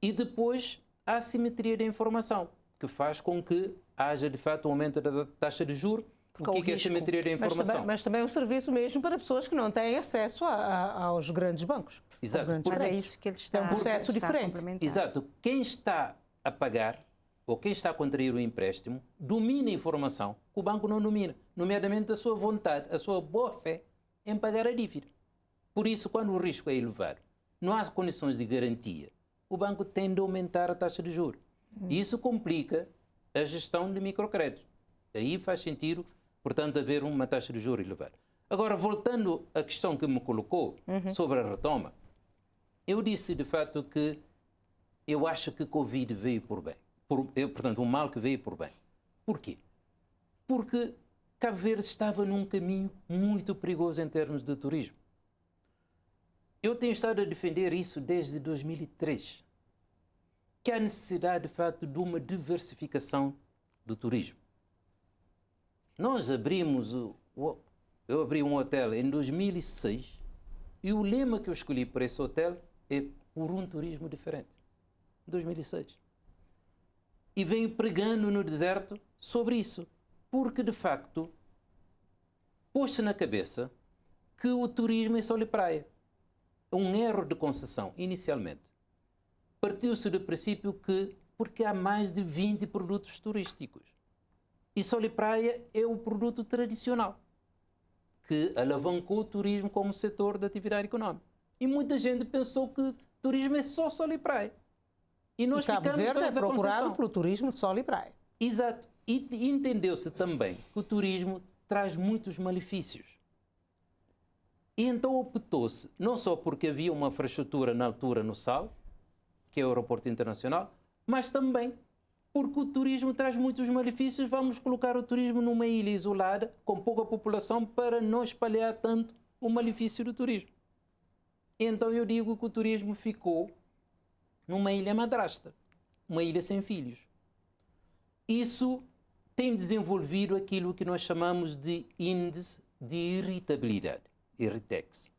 E depois há a simetria da informação, que faz com que haja, de fato, um aumento da taxa de juros. O que é a simetria da informação? Mas também é um serviço mesmo para pessoas que não têm acesso aos grandes bancos. Exato. Mas é isso que eles estão É um processo diferente. Exato. Quem está a pagar ou quem está a contrair o empréstimo domina a informação que o banco não domina, nomeadamente a sua vontade, a sua boa-fé em pagar a dívida. Por isso, quando o risco é elevado, não há condições de garantia, o banco tende a aumentar a taxa de juros. E isso complica a gestão de microcréditos. Aí faz sentido, portanto, haver uma taxa de juros elevada. Agora, voltando à questão que me colocou sobre a retoma, eu disse, de fato, que eu acho que Covid veio por bem. Portanto, um mal que veio por bem. Por quê? Porque Cabo Verde estava num caminho muito perigoso em termos de turismo. Eu tenho estado a defender isso desde 2003, que há necessidade, de fato, de uma diversificação do turismo. Nós abrimos, eu abri um hotel em 2006 e o lema que eu escolhi para esse hotel é por um turismo diferente, em 2006. E venho pregando no deserto sobre isso, porque de facto pôs-se na cabeça que o turismo é sol e praia. Um erro de concessão, inicialmente. Partiu-se do princípio que, porque há mais de 20 produtos turísticos, e sol e praia é o produto tradicional, que alavancou o turismo como setor da atividade econômica. E muita gente pensou que turismo é só sol e praia. E nós Cabo Verde é procurado pelo turismo de sol e praia. Exato. E entendeu-se também que o turismo traz muitos malefícios. E então optou-se, não só porque havia uma infraestrutura na altura no Sal, que é o aeroporto internacional, mas também porque o turismo traz muitos malefícios. Vamos colocar o turismo numa ilha isolada, com pouca população, para não espalhar tanto o malefício do turismo. Então eu digo que o turismo ficou numa ilha madrasta, uma ilha sem filhos. Isso tem desenvolvido aquilo que nós chamamos de índice de irritabilidade, Irritex,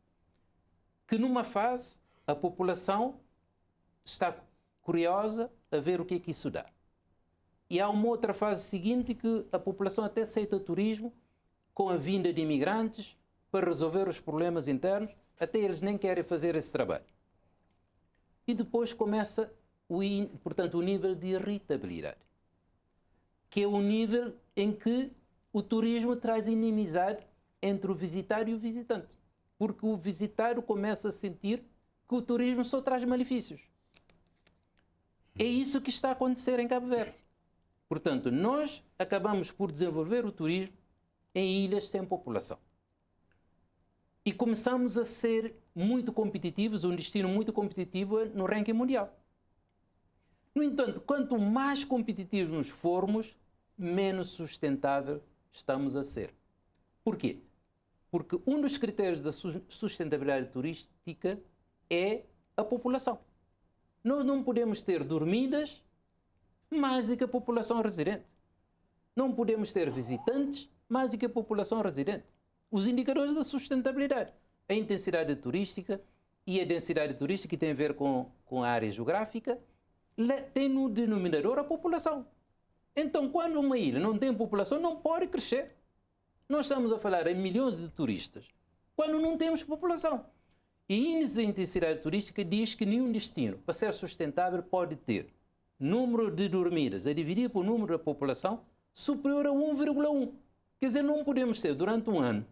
que numa fase a população está curiosa a ver o que é que isso dá. E há uma outra fase seguinte que a população até aceita o turismo com a vinda de imigrantes para resolver os problemas internos, até eles nem querem fazer esse trabalho. E depois começa portanto, o nível de irritabilidade, que é o nível em que o turismo traz inimizade entre o visitário e o visitante, porque o visitário começa a sentir que o turismo só traz malefícios. É isso que está a acontecer em Cabo Verde. Portanto, nós acabamos por desenvolver o turismo em ilhas sem população. E começamos a ser muito competitivos, um destino muito competitivo no ranking mundial. No entanto, quanto mais competitivos formos, menos sustentável estamos a ser. Por quê? Porque um dos critérios da sustentabilidade turística é a população. Nós não podemos ter dormidas mais do que a população residente. Não podemos ter visitantes mais do que a população residente. Os indicadores da sustentabilidade, a intensidade turística e a densidade turística, que tem a ver com a área geográfica, tem no denominador a população. Então, quando uma ilha não tem população, não pode crescer. Nós estamos a falar em milhões de turistas, quando não temos população. E o índice de intensidade turística diz que nenhum destino, para ser sustentável, pode ter número de dormidas a dividir por número da população superior a 1,1. Quer dizer, não podemos ter, durante um ano,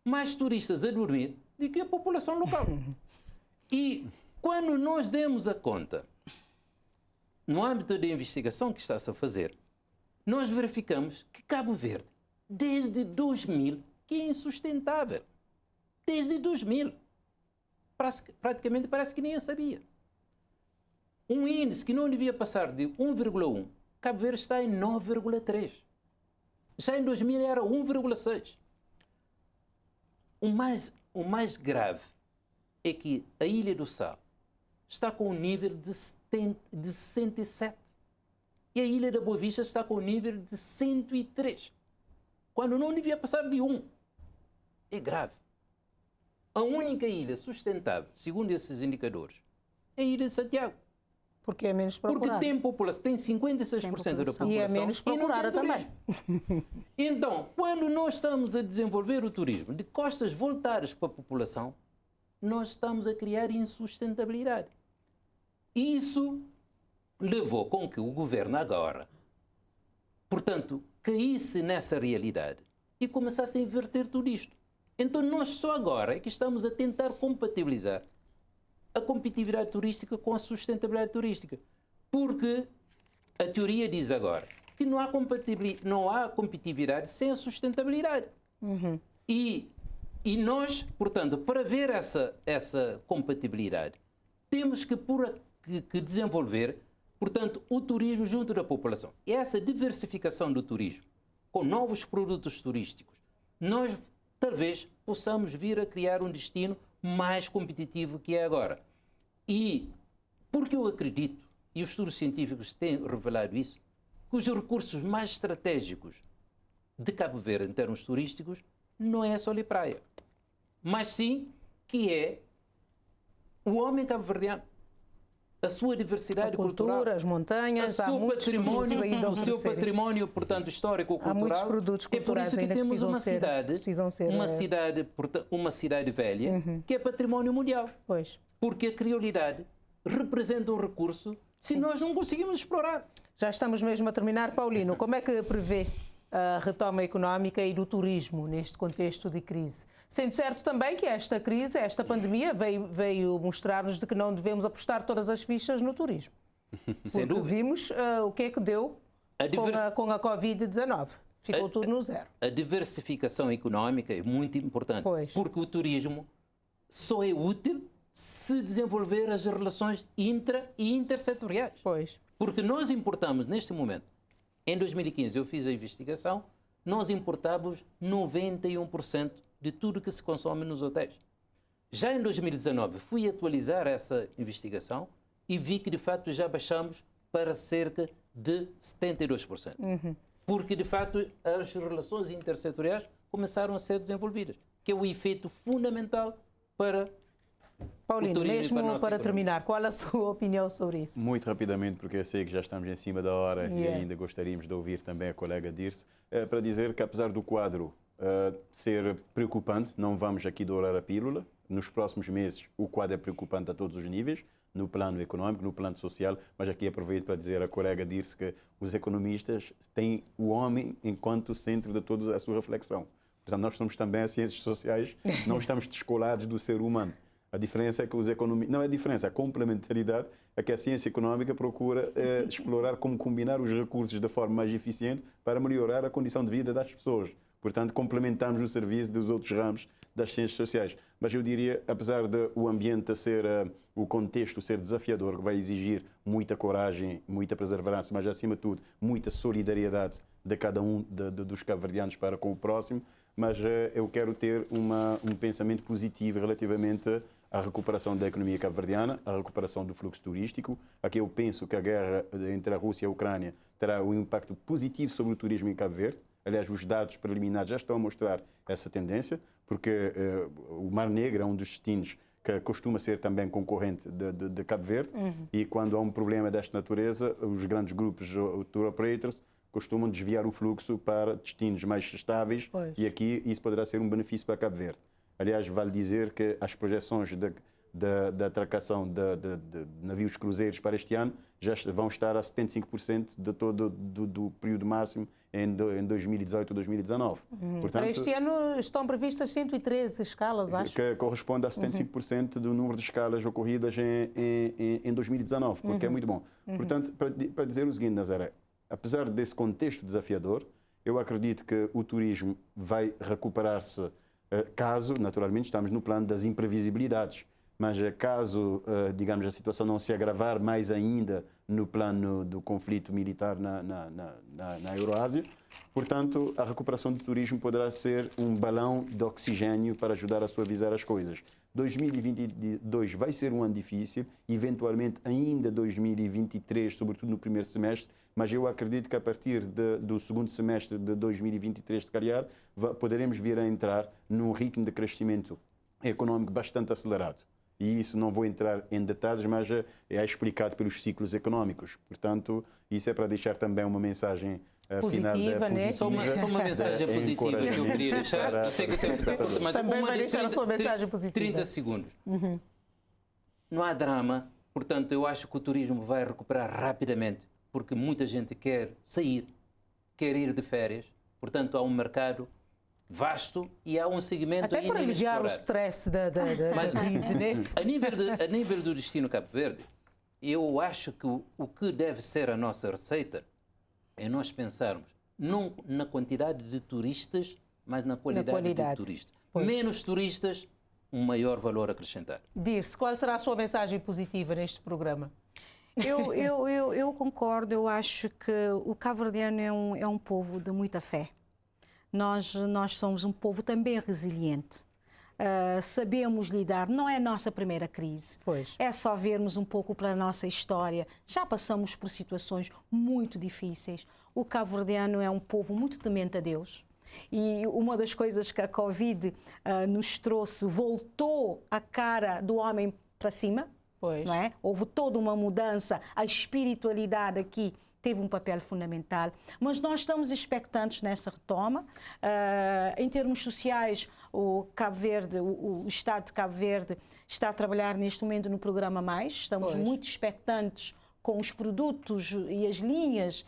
mais turistas a dormir do que a população local. E quando nós demos a conta, no âmbito da investigação que está-se a fazer, nós verificamos que Cabo Verde, desde 2000, que é insustentável. Desde 2000. Praticamente parece que nem eu sabia. Um índice que não devia passar de 1,1, Cabo Verde está em 9,3. Já em 2000 era 1,6. O mais grave é que a Ilha do Sal está com um nível de 67. E a Ilha da Boa Vista está com um nível de 103. Quando não devia passar de 1. É grave. A única ilha sustentável, segundo esses indicadores, é a Ilha de Santiago. Porque é menos procurada. Porque tem população, tem 56% da população. E é menos procurada também. Então, quando nós estamos a desenvolver o turismo de costas voltadas para a população, nós estamos a criar insustentabilidade. E isso levou com que o governo agora, portanto, caísse nessa realidade e começasse a inverter tudo isto. Então, nós só agora é que estamos a tentar compatibilizar a competitividade turística com a sustentabilidade turística. Porque a teoria diz agora que não há competitividade sem a sustentabilidade. Uhum. E nós, portanto, para ver essa compatibilidade, temos que desenvolver, portanto, o turismo junto da população. E essa diversificação do turismo, com novos produtos turísticos, nós talvez possamos vir a criar um destino mais competitivo que é agora. E porque eu acredito, e os estudos científicos têm revelado isso, que os recursos mais estratégicos de Cabo Verde em termos turísticos não é sol e praia, mas sim que é o homem cabo-verdiano, a sua diversidade cultural, as montanhas, o seu património, portanto, histórico-cultural. Há muitos produtos culturais ainda que precisam ser uma cidade velha, uhum, que é património mundial. Pois. Porque a criolidade representa um recurso que nós não conseguimos explorar. Já estamos mesmo a terminar. Paulino, como é que prevê a retoma económica e do turismo neste contexto de crise? Sendo certo também que esta crise, esta pandemia, veio mostrar-nos de que não devemos apostar todas as fichas no turismo. Porque vimos o que é que deu com a Covid-19. Ficou tudo no zero. A diversificação económica é muito importante, porque o turismo só é útil se desenvolver as relações intra e intersetoriais. Pois. Porque nós importamos, neste momento, em 2015 eu fiz a investigação, nós importávamos 91% de tudo que se consome nos hotéis. Já em 2019 fui atualizar essa investigação e vi que de fato já baixamos para cerca de 72%. Porque de fato as relações intersetoriais começaram a ser desenvolvidas, que é o efeito fundamental para Paulino, o turismo mesmo e para a nossa para economia. terminar, qual a sua opinião sobre isso? Muito rapidamente, porque eu sei que já estamos em cima da hora e ainda gostaríamos de ouvir também a colega Dirce, para dizer que apesar do quadro ser preocupante, não vamos aqui dourar a pílula. Nos próximos meses o quadro é preocupante a todos os níveis, no plano econômico, no plano social, mas aqui aproveito para dizer à colega Dirce que os economistas têm o homem enquanto centro de toda a sua reflexão. Portanto, nós somos também as ciências sociais, não estamos descolados do ser humano. A diferença é que os economistas... Não é a diferença, a complementaridade é que a ciência económica procura explorar como combinar os recursos da forma mais eficiente para melhorar a condição de vida das pessoas. Portanto, complementamos o serviço dos outros ramos das ciências sociais. Mas eu diria, apesar de o ambiente ser, o contexto ser desafiador, que vai exigir muita coragem, muita perseverança, mas acima de tudo, muita solidariedade de cada um dos cabo-verdianos para com o próximo, mas eu quero ter um pensamento positivo relativamente à recuperação da economia cabo-verdiana, à recuperação do fluxo turístico. Aqui eu penso que a guerra entre a Rússia e a Ucrânia terá um impacto positivo sobre o turismo em Cabo Verde. Aliás, os dados preliminares já estão a mostrar essa tendência, porque o Mar Negro é um dos destinos que costuma ser também concorrente de Cabo Verde, e quando há um problema desta natureza, os grandes grupos tour operators costumam desviar o fluxo para destinos mais estáveis, e aqui isso poderá ser um benefício para Cabo Verde. Aliás, vale dizer que as projeções da atracação de navios cruzeiros para este ano já vão estar a 75% de todo do período máximo em 2018 ou 2019. Portanto, para este ano estão previstas 113 escalas, acho. Que corresponde a 75% do número de escalas ocorridas em 2019, porque é muito bom. Portanto, para dizer o seguinte, Nazaré, apesar desse contexto desafiador, eu acredito que o turismo vai recuperar-se caso, naturalmente, estamos no plano das imprevisibilidades, mas caso, digamos, a situação não se agravar mais ainda no plano do conflito militar na Euroásia, portanto, a recuperação do turismo poderá ser um balão de oxigênio para ajudar a suavizar as coisas. 2022 vai ser um ano difícil, eventualmente ainda 2023, sobretudo no primeiro semestre, mas eu acredito que a partir do segundo semestre de 2023, de calhar, poderemos vir a entrar num ritmo de crescimento económico bastante acelerado. E isso não vou entrar em detalhes, mas é explicado pelos ciclos económicos. Portanto, isso é para deixar também uma mensagem positiva, né? Só uma mensagem positiva que eu queria deixar. Eu sei que o tempo está curto, mas também vai deixar a sua mensagem positiva. 30 segundos. Não há drama. Portanto, eu acho que o turismo vai recuperar rapidamente, porque muita gente quer sair, quer ir de férias. Portanto, há um mercado vasto e há um segmento até para aliviar o stress da crise, né? A nível do destino Cabo Verde, eu acho que o que deve ser a nossa receita é nós pensarmos não na quantidade de turistas, mas na qualidade do turista. Menos turistas, um maior valor acrescentado. Dirce, qual será a sua mensagem positiva neste programa? Eu concordo, eu acho que o cabo-verdiano é um povo de muita fé. Nós somos um povo também resiliente. Sabemos lidar, não é a nossa primeira crise. É só vermos um pouco para a nossa história. Já passamos por situações muito difíceis. O cabo-verdiano é um povo muito temente a Deus. E uma das coisas que a Covid nos trouxe, voltou a cara do homem para cima. Não é? Houve toda uma mudança, a espiritualidade aqui teve um papel fundamental, mas nós estamos expectantes nessa retoma. Em termos sociais, o Cabo Verde, o Estado de Cabo Verde está a trabalhar neste momento no programa Mais. Estamos muito expectantes com os produtos e as linhas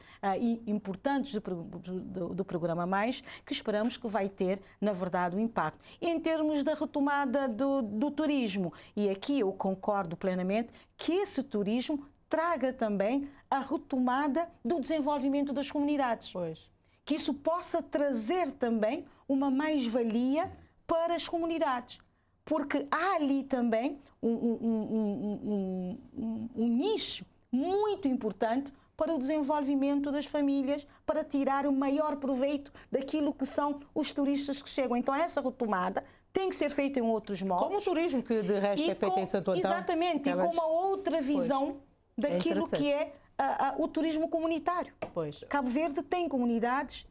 importantes do programa Mais, que esperamos que vai ter, na verdade, um impacto. Em termos da retomada do turismo, e aqui eu concordo plenamente, que esse turismo traga também a retomada do desenvolvimento das comunidades. Que isso possa trazer também uma mais-valia para as comunidades. porque há ali também um nicho muito importante para o desenvolvimento das famílias, para tirar o maior proveito daquilo que são os turistas que chegam. Então, essa retomada tem que ser feita em outros moldes. Como o turismo que, de resto, é feito em Santo Antão. Exatamente, e com uma outra visão daquilo que é o turismo comunitário. Pois. Cabo Verde tem comunidades.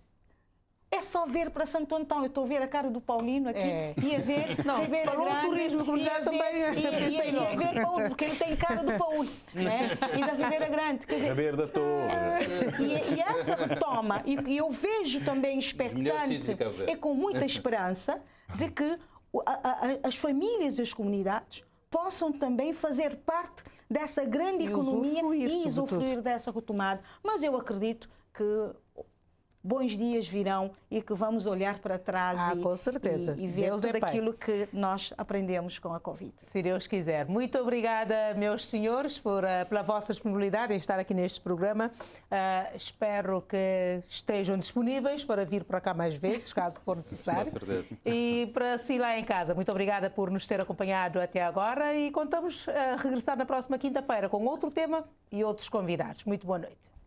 É só ver para Santo Antão. Eu estou a ver a cara do Paulino aqui e a ver Não, Ribeira falou Grande, turismo comunitário também. e a ver Paulo, porque ele tem cara do Paulo, né? E da Ribeira Grande. Quer dizer, Saber da torre. e essa retoma, e eu vejo também expectante e com muita esperança de que as famílias e as comunidades possam também fazer parte dessa grande economia e usufruir dessa retomada. Mas eu acredito que bons dias virão e que vamos olhar para trás com certeza. e ver Deus tudo é Pai. aquilo que nós aprendemos com a Covid. Se Deus quiser. Muito obrigada, meus senhores, pela vossa disponibilidade em estar aqui neste programa. Espero que estejam disponíveis para vir para cá mais vezes, caso for necessário. Com certeza. E para si lá em casa, muito obrigada por nos ter acompanhado até agora e contamos a regressar na próxima quinta-feira com outro tema e outros convidados. Muito boa noite.